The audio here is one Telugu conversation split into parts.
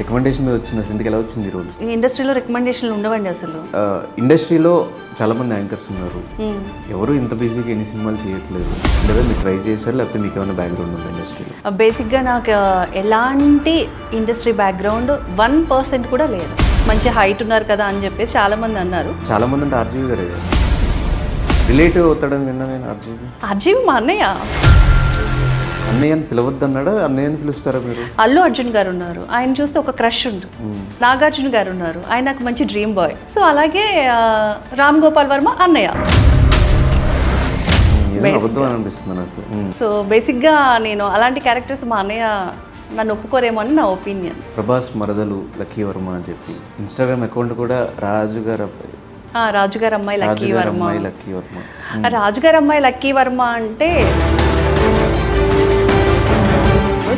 రికమెండేషన్ మీద వచ్చింది అసలు ఎందుకు ఎలా వచ్చింది ఈ రోజు? ఈ ఇండస్ట్రీలో రికమెండేషన్లు ఉండవండి అసలు. ఇండస్ట్రీలో చాలా మంది యాంకర్స్ ఉన్నారు, ఎవరు ఇంత బిజీగా ఎన్ని సినిమాలు చేయట్లేదు. లేదా మీరు ట్రై చేశారు లేకపోతే మీకు ఏమైనా బ్యాక్గ్రౌండ్ ఉంది ఇండస్ట్రీలో? బేసిక్గా నాకు ఎలాంటి ఇండస్ట్రీ బ్యాక్గ్రౌండ్ 1% కూడా లేదు. మంచి హైట్ ఉన్నారు కదా అని చెప్పేసి చాలా మంది అన్నారు. చాలా మంది అంటే ఆర్జీవి గారే రిలేటివ్ అవుతాడని విన్నా నేను. అర్జున్ మా అన్నయ్య. అన్నయ్య అని పిలవద్దన్నాడా? అన్నయ్య అని పిలుస్తారా మీరు? అల్లు అర్జున్ గారు ఉన్నారు, ఆయన చూస్తే ఒక క్రష్ ఉంది. నాగార్జున గారు ఉన్నారు, ఆయన నాకు మంచి డ్రీమ్ బాయ్. సో అలాగే రామ్ గోపాల్ వర్మ అన్నయ్య. అబద్ధం అనిపిస్తుంది నాకు. సో బేసిక్గా నేను అలాంటి క్యారెక్టర్స్ మా అన్నయ్య నన్ను ఒప్పుకోరేమో అని నా ఒపీనియన్. ప్రభాస్ మరదలు లక్కీ వర్మ అని చెప్పి ఇన్స్టాగ్రామ్ అకౌంట్ కూడా రాజుగారు రాజుగారు అమ్మాయి లక్కీ వర్మ. లక్కీ వర్మ రాజుగారు అమ్మాయి లక్కీ వర్మ అంటే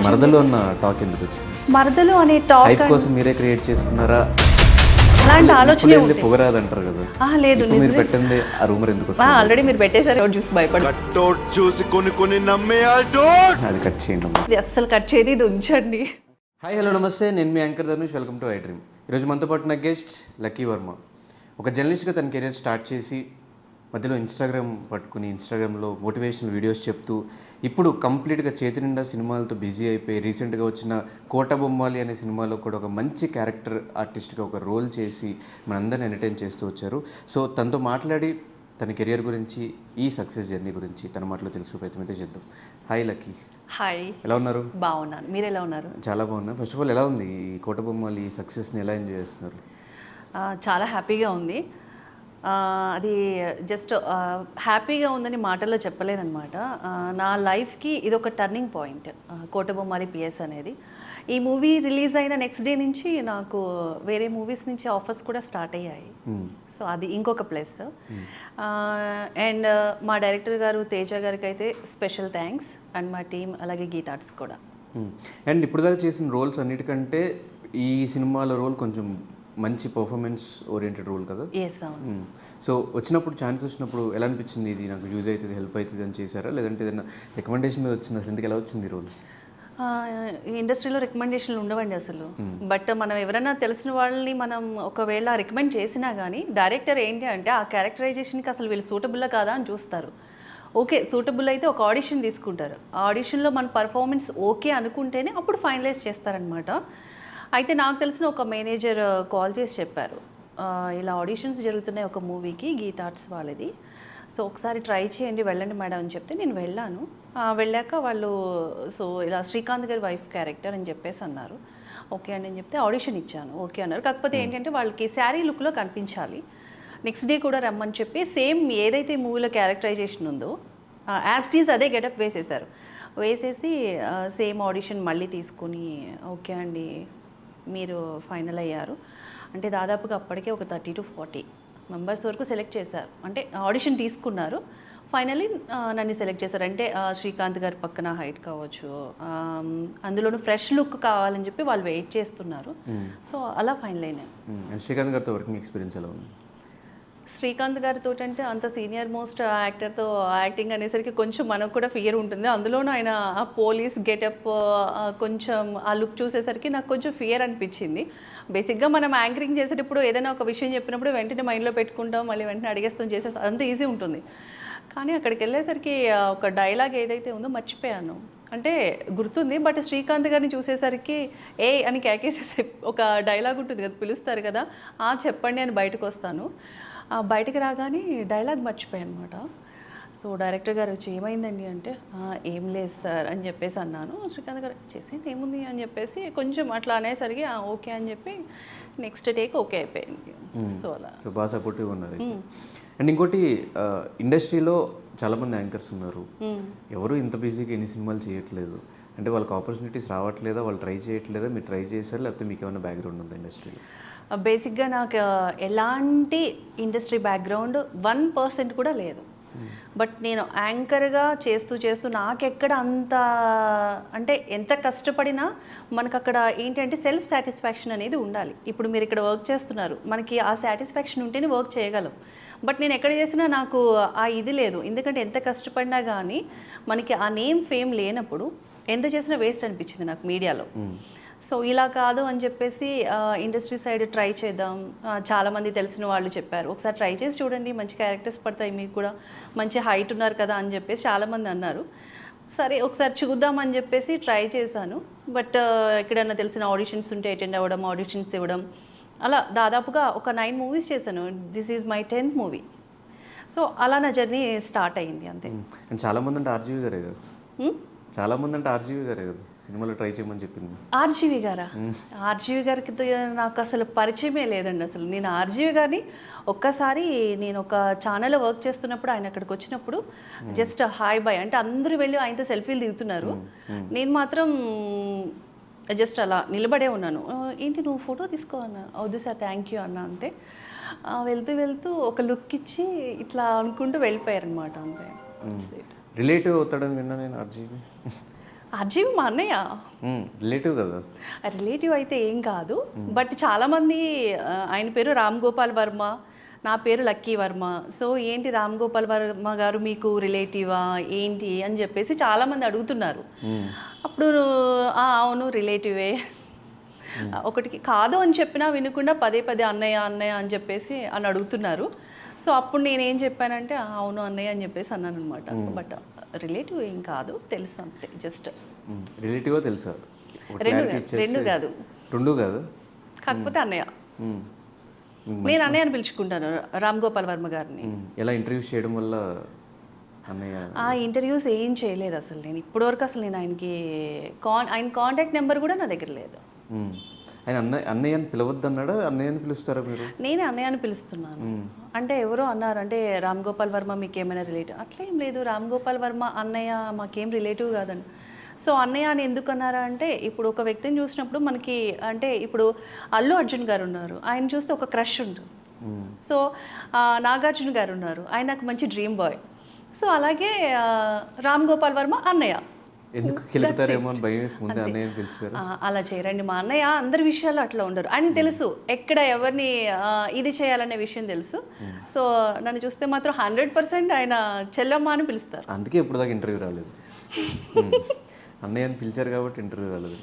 మరదలు అన్న టాక్ ఎందుకు వచ్చింది? మరదలు అనే టాక్ కోసం మీరే క్రియేట్ చేసుకున్నారా? అలాంటి ఆలోచన పొగరాదంటారు కదా. లేదు, మీరు పెట్టండి ఆ రూమర్ ఎందుకు? ఆల్రెడీ మీరు పెట్టేశారు, చూసి భయపడి అది కట్ చేయండి. ఇది అస్సలు కట్ చేయదు, ఇది ఉంచండి. హాయ్ హలో నమస్తే, నేను మీ anchor Dhanush. Welcome to I dream. ఈరోజు మనతో పాటు నా గెస్ట్ లక్కీ వర్మ. ఒక జర్నలిస్ట్గా తన కెరీర్ స్టార్ట్ చేసి మధ్యలో ఇన్స్టాగ్రామ్ పట్టుకుని ఇన్స్టాగ్రామ్లో మోటివేషనల్ వీడియోస్ చెప్తూ ఇప్పుడు కంప్లీట్గా చేతి నిండా సినిమాలతో బిజీ అయిపోయి రీసెంట్గా వచ్చిన కోట బొమ్మాలి అనే సినిమాలో కూడా ఒక మంచి క్యారెక్టర్ ఆర్టిస్ట్గా ఒక రోల్ చేసి మనందరిని ఎంటర్టైన్ చేస్తూ వచ్చారు. సో తనతో మాట్లాడి తన కెరియర్ గురించి, ఈ సక్సెస్ జర్నీ గురించి తన మాటలో తెలుసుకునే ప్రయత్నం అయితే చేద్దాం. Hi lucky. హాయ్, ఎలా ఉన్నారు? బాగున్నాను, మీరు ఎలా ఉన్నారు? చాలా బాగున్నా. ఫస్ట్ ఆఫ్ ఆల్ ఎలా ఉంది ఈ కోట బొమ్మాలి ఈ సక్సెస్ని ఎలా ఎంజాయ్ చేస్తున్నారు? చాలా హ్యాపీగా ఉంది. అది జస్ట్ హ్యాపీగా ఉందని మాటల్లో చెప్పలేనమాట. నా లైఫ్కి ఇది ఒక టర్నింగ్ పాయింట్, కోటబొమ్మాలి పిఎస్ అనేది. ఈ మూవీ రిలీజ్ అయిన నెక్స్ట్ డే నుంచి నాకు వేరే మూవీస్ నుంచి ఆఫర్స్ కూడా స్టార్ట్ అయ్యాయి. సో అది ఇంకొక ప్లస్. అండ్ మా డైరెక్టర్ గారు తేజ గారికి అయితే స్పెషల్ థ్యాంక్స్, అండ్ మా టీం అలాగే గీతార్ట్స్ కూడా. అండ్ ఇప్పుడు దాకా చేసిన రోల్స్ అన్నిటికంటే ఈ సినిమాలో రోల్ కొంచెం మంచి పర్ఫార్మెన్స్ ఓరియంటెడ్ రోల్ కదా? ఎస్, అవును. సో వచ్చినప్పుడు ఛాన్స్ వచ్చినప్పుడు ఎలా అనిపించింది? ఇది నాకు యూజ్ అవుతుంది, హెల్ప్ అవుతుంది అని చేశారా, లేదంటే ఏదైనా రికమెండేషన్ మీద వచ్చింది? అసలు ఎందుకు ఎలా వచ్చింది ఈ రోల్? ఈ ఇండస్ట్రీలో రికమెండేషన్లు ఉండవండి అసలు. బట్ మనం ఎవరైనా తెలిసిన వాళ్ళని మనం ఒకవేళ రికమెండ్ చేసినా కానీ డైరెక్టర్ ఏంటి అంటే ఆ క్యారెక్టరైజేషన్కి అసలు వీళ్ళు సూటబుల్లా కాదా అని చూస్తారు. ఓకే, సూటబుల్ అయితే ఒక ఆడిషన్ తీసుకుంటారు. ఆ ఆడిషన్లో మన పర్ఫార్మెన్స్ ఓకే అనుకుంటేనే అప్పుడు ఫైనలైజ్ చేస్తారనమాట. అయితే నాకు తెలిసిన ఒక మేనేజర్ కాల్ చేసి చెప్పారు, ఇలా ఆడిషన్స్ జరుగుతున్నాయి ఒక మూవీకి, గీతార్ట్స్ వాళ్ళది. సో ఒకసారి ట్రై చేయండి, వెళ్ళండి మేడం అని చెప్తే నేను వెళ్ళాను. వెళ్ళాక వాళ్ళు సో ఇలా శ్రీకాంత్ గారి వైఫ్ క్యారెక్టర్ అని చెప్పేసి అన్నారు. ఓకే అండి అని చెప్తే ఆడిషన్ ఇచ్చాను, ఓకే అన్నారు. కాకపోతే ఏంటంటే వాళ్ళకి శారీ లుక్లో కనిపించాలి, నెక్స్ట్ డే కూడా రమ్మని చెప్పి సేమ్ ఏదైతే మూవీలో క్యారెక్టరైజేషన్ ఉందో యాజ్ ఇట్ ఈజ్ అదే గెటప్ వేసేసి సేమ్ ఆడిషన్ మళ్ళీ తీసుకుని ఓకే అండి మీరు ఫైనల్ అయ్యారు అంటే దాదాపుగా అప్పటికే ఒక 30 to 40 మెంబర్స్ వరకు సెలెక్ట్ చేశారు. అంటే ఆడిషన్ తీసుకున్నారు, ఫైనల్లీ నన్ను సెలెక్ట్ చేశారు. అంటే శ్రీకాంత్ గారి పక్కన హైట్ కావచ్చు, అందులోనూ ఫ్రెష్ లుక్ కావాలని చెప్పి వాళ్ళు వెయిట్ చేస్తున్నారు. సో అలా ఫైనల్ అయినాయి. శ్రీకాంత్ గారితో వర్కింగ్ ఎక్స్పీరియన్స్ ఎలా ఉంది? శ్రీకాంత్ గారితో అంటే అంత సీనియర్ మోస్ట్ యాక్టర్తో యాక్టింగ్ అనేసరికి కొంచెం మనకు కూడా ఫియర్ ఉంటుంది. అందులోనూ ఆయన ఆ పోలీస్ గెటప్ కొంచెం ఆ లుక్ చూసేసరికి నాకు కొంచెం ఫియర్ అనిపించింది. బేసిక్గా మనం యాంకరింగ్ చేసేటప్పుడు ఏదైనా ఒక విషయం చెప్పినప్పుడు వెంటనే మైండ్లో పెట్టుకుంటాం, మళ్ళీ వెంటనే అడిగేస్తాం, చేసేస్తాం, అంత ఈజీ ఉంటుంది. కానీ అక్కడికి వెళ్ళేసరికి ఒక డైలాగ్ ఏదైతే ఉందో మర్చిపోయాను. అంటే గుర్తుంది, బట్ శ్రీకాంత్ గారిని చూసేసరికి ఏ అని కేకేసేసి ఒక డైలాగ్ ఉంటుంది కదా, పిలుస్తారు కదా, చెప్పండి అని బయటకు వస్తాను. బయటకు రాగానే డైలాగ్ మర్చిపోయాను అనమాట. సో డైరెక్టర్ గారు వచ్చి ఏమైందండి అంటే ఏం లేదు సార్ అని చెప్పేసి అన్నాను. శ్రీకాంత్ గారు చేసేది ఏముంది అని చెప్పేసి కొంచెం అట్లా అనేసరికి ఓకే అని చెప్పి నెక్స్ట్ టేక్ ఓకే అయిపోయింది. సో అలా సో బాగా సపోర్టివ్గా ఉన్నారు. అండ్ ఇంకోటి, ఇండస్ట్రీలో చాలామంది యాంకర్స్ ఉన్నారు, ఎవరు ఇంత బిజీగా ఎన్ని సినిమాలు చేయట్లేదు. అంటే వాళ్ళకి ఆపర్చునిటీస్ రావట్లేదా, వాళ్ళు ట్రై చేయట్లేదా, మీరు ట్రై చేశారు, లేకపోతే మీకు ఏమైనా బ్యాక్గ్రౌండ్ ఉందా ఇండస్ట్రీలో? బేసిక్గా నాకు ఎలాంటి ఇండస్ట్రీ బ్యాక్గ్రౌండ్ 1% కూడా లేదు. బట్ నేను యాంకర్గా చేస్తూ నాకెక్కడ అంత అంటే ఎంత కష్టపడినా మనకు అక్కడ ఏంటంటే సెల్ఫ్ సాటిస్ఫాక్షన్ అనేది ఉండాలి. ఇప్పుడు మీరు ఇక్కడ వర్క్ చేస్తున్నారు, మనకి ఆ సాటిస్ఫాక్షన్ ఉంటేనే వర్క్ చేయగలం. బట్ నేను ఎక్కడ చేసినా నాకు ఆ ఇది లేదు. ఎందుకంటే ఎంత కష్టపడినా కానీ మనకి ఆ నేమ్ ఫేమ్ లేనప్పుడు ఎంత చేసినా వేస్ట్ అనిపించింది నాకు మీడియాలో. సో ఇలా కాదు అని చెప్పేసి ఇండస్ట్రీ సైడ్ ట్రై చేద్దాం, చాలామంది తెలిసిన వాళ్ళు చెప్పారు ఒకసారి ట్రై చేసి చూడండి మంచి క్యారెక్టర్స్ పడతాయి మీకు కూడా, మంచి హైట్ ఉన్నారు కదా అని చెప్పేసి చాలామంది అన్నారు. సరే ఒకసారి చూద్దామని చెప్పేసి ట్రై చేశాను. బట్ ఎక్కడన్నా తెలిసిన ఆడిషన్స్ ఉంటే అటెండ్ అవ్వడం, ఆడిషన్స్ ఇవ్వడం, అలా దాదాపుగా ఒక 9 మూవీస్ చేశాను. This is my 10th movie. So అలా నా జర్నీ స్టార్ట్ అయ్యింది అంతే. అండ్ చాలామంది అంటే ఆర్జీవి గారే కదా, చాలామంది అంటే ఆర్జీవి గారే కదా సినిమాలో ట్రై చేయమని చెప్పింది. ఆర్జీవి గారా? ఆర్జీవి గారికి నాకు అసలు పరిచయమే లేదండి. అసలు నేను ఆర్జీవి గారిని ఒక్కసారి నేను ఒక ఛానల్లో వర్క్ చేస్తున్నప్పుడు ఆయన అక్కడికి వచ్చినప్పుడు జస్ట్ హాయ్ బాయ్ అంటే అందరూ వెళ్ళి ఆయనతో సెల్ఫీలు దిగుతున్నారు, నేను మాత్రం జస్ట్ అలా నిలబడే ఉన్నాను. ఏంటి నువ్వు ఫోటో తీసుకో అన్న, వద్దు సార్ థ్యాంక్ యూ అన్న అంతే. వెళ్తూ వెళ్తూ ఒక లుక్ ఇచ్చి ఇట్లా అనుకుంటూ వెళ్ళిపోయారనమాట అంతే. రిలేటివ్ అవుతాడని విన్నా నేను ఆర్జీవి. ఆర్జీవి మా అన్నయ్య. రిలేటివ్ కదా? రిలేటివ్ అయితే ఏం కాదు, బట్ చాలామంది ఆయన పేరు రామ్ గోపాల్ వర్మ, నా పేరు లక్కీ వర్మ. సో ఏంటి రామ్ గోపాల్ వర్మ గారు మీకు రిలేటివా ఏంటి అని చెప్పేసి చాలామంది అడుగుతున్నారు. అప్పుడు అవును రిలేటివే, ఒకటికి కాదు అని చెప్పినా వినకుండా పదే పదే అన్నయ్య అన్నయ్య అని చెప్పేసి అని అడుగుతున్నారు. సో అప్పుడు నేనేం చెప్పానంటే అవును అన్నయ్య అని చెప్పేసి అన్నాను అనమాట. బట్ రిలేటివ్ ఏం కాదు, తెలుసు అంతే జస్ట్. రిలేటివ్ తెలుసా? రెండు కాదు, కాకపోతే అన్నయ్య. నేను అన్నయ్య అని పిలుచుకుంటాను రామ్ గోపాల్ వర్మ గారిని. ఎలా ఇంటర్వ్యూస్ చేయడం వల్ల అన్నయ్య? ఆ ఇంటర్వ్యూస్ ఏం చేయలేదు అసలు నేను ఇప్పటివరకు. అసలు నేను ఆయనకి ఆయన కాంటాక్ట్ నెంబర్ కూడా నా దగ్గర లేదు. ఆయన అన్నయ్య అని పిలవద్దు అన్నాడా, అన్నయ్య అని పిలుస్తారా మీరు? నేనే అన్నయ్య అని పిలుస్తున్నాను. అంటే ఎవరో అన్నారు అంటే రామ్ గోపాల్ వర్మ మీకు ఏమైనా రిలేటివ్? అట్లా ఏం లేదు, రామ్ గోపాల్ వర్మ అన్నయ్య మాకేం రిలేటివ్ కాదండి. సో అన్నయ్య అని ఎందుకు అన్నారా అంటే ఇప్పుడు ఒక వ్యక్తిని చూసినప్పుడు మనకి అంటే ఇప్పుడు అల్లు అర్జున్ గారు ఉన్నారు, ఆయన చూస్తే ఒక క్రష్ ఉంటుంది. సో నాగార్జున గారు ఉన్నారు, ఆయన నాకు మంచి డ్రీమ్ బాయ్. సో అలాగే రామ్ గోపాల్ వర్మ అన్నయ్య. ఎందుకు కెలుగుతారేమో అని భయం వేసి ముందే అన్నయ్య పిలుస్తారు. అలా చేయరండి, మా అన్నయ్య అందరి విషయాల్లో అట్లా ఉండరు. ఆయనకు తెలుసు ఎక్కడ ఎవరిని ఇది చేయాలనే విషయం తెలుసు. సో నన్ను చూస్తే మాత్రం 100% ఆయన చెల్లమ్మ అని పిలుస్తారు. అందుకే ఇప్పుడు దాకా ఇంటర్వ్యూ రాలేదు. అన్నయ్య అని పిలిచారు కాబట్టి ఇంటర్వ్యూ రాలేదు.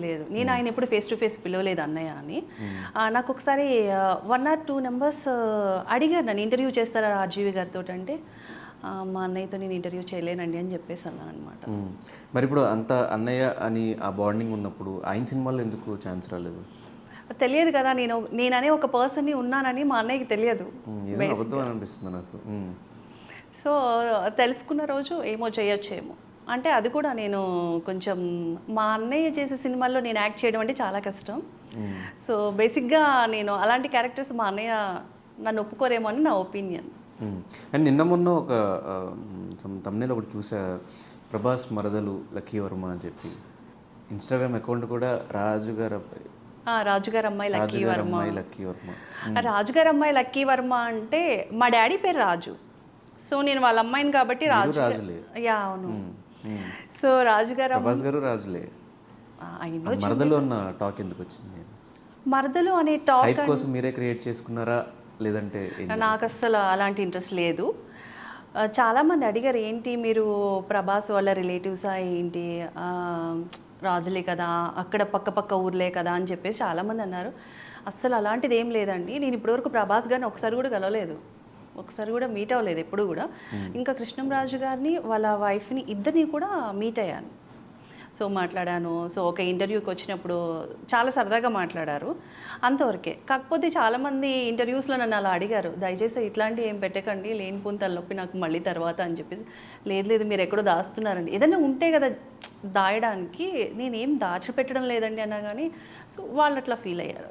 లేదు, నేను ఆయన ఎప్పుడు ఫేస్ టు ఫేస్ పిలవలేదు అన్నయ్య అని. నాకు ఒకసారి 1 or 2 నెంబర్స్ అడిగారు నన్ను ఇంటర్వ్యూ చేస్తారా ఆర్జీవి గారితో అంటే మా అన్నయ్యతో నేను ఇంటర్వ్యూ చేయలేనండి అని చెప్పేసి అన్నాను అనమాట. మరి ఇప్పుడు అంత అన్నయ్య అని ఆ బాండింగ్ ఉన్నప్పుడు ఆయన సినిమాలో ఎందుకు ఛాన్స్ రాలేదు? తెలియదు కదా, నేననే ఒక పర్సన్ని ఉన్నానని మా అన్నయ్యకి తెలియదు. అనిపిస్తుంది నాకు. సో తెలుసుకున్న రోజు ఏమో చేయొచ్చేమో అంటే అది కూడా నేను కొంచెం మా అన్నయ్య చేసే సినిమాల్లో నేను యాక్ట్ చేయడం అంటే చాలా కష్టం. సో బేసిక్గా నేను అలాంటి క్యారెక్టర్స్ మా అన్నయ్య నన్ను ఒప్పుకోరేమో అని నా ఒపీనియన్. అండ్ నిన్న మొన్న ఒక తమ్నేల్ ఒకటి చూసా, ప్రభాస్ మరదలు లక్కీ వర్మ అని చెప్పి ఇన్స్టాగ్రామ్ అకౌంట్ కూడా రాజుగారు అమ్మాయి లక్కీ వర్మ. రాజుగారు అమ్మాయి లక్కీ వర్మ అంటే మా డాడీ పేరు రాజు, సో నేను వాళ్ళ అమ్మాయిని కాబట్టి రాజులే. యా అవును. సో రాజుగారు రాజులే. మరదలు అన్న టాక్ ఎందుకు వచ్చింది? మరదలు అనే టాక్ కోసం మీరే క్రియేట్ చేసుకున్నారా లేదంటే? నాకు అస్సలు అలాంటి ఇంట్రెస్ట్ లేదు. చాలామంది అడిగారు ఏంటి మీరు ప్రభాస్ వాళ్ళ రిలేటివ్సా ఏంటి, రాజులే కదా అక్కడ పక్క ఊర్లే కదా అని చెప్పేసి చాలామంది అన్నారు. అస్సలు అలాంటిది ఏం లేదండి. నేను ఇప్పటివరకు ప్రభాస్ గారిని ఒకసారి కూడా కలవలేదు, ఒకసారి కూడా మీట్ అవ్వలేదు ఎప్పుడు కూడా. ఇంకా కృష్ణంరాజు గారిని వాళ్ళ వైఫ్ని ఇద్దరిని కూడా మీట్ అయ్యాను. సో మాట్లాడాను. సో ఒక ఇంటర్వ్యూకి వచ్చినప్పుడు చాలా సరదాగా మాట్లాడారు, అంతవరకే. కాకపోతే చాలామంది ఇంటర్వ్యూస్లో నన్ను అలా అడిగారు, దయచేసి ఇట్లాంటివి ఏం పెట్టకండి, లేనిపోని తలనొప్పి నాకు మళ్ళీ తర్వాత అని చెప్పేసి. లేదు మీరు ఎక్కడో దాస్తున్నారండి, ఏదైనా ఉంటే కదా దాయడానికి, నేనేం దాచిపెట్టడం లేదండి అన్నా కానీ. సో వాళ్ళు అట్లా ఫీల్ అయ్యారు.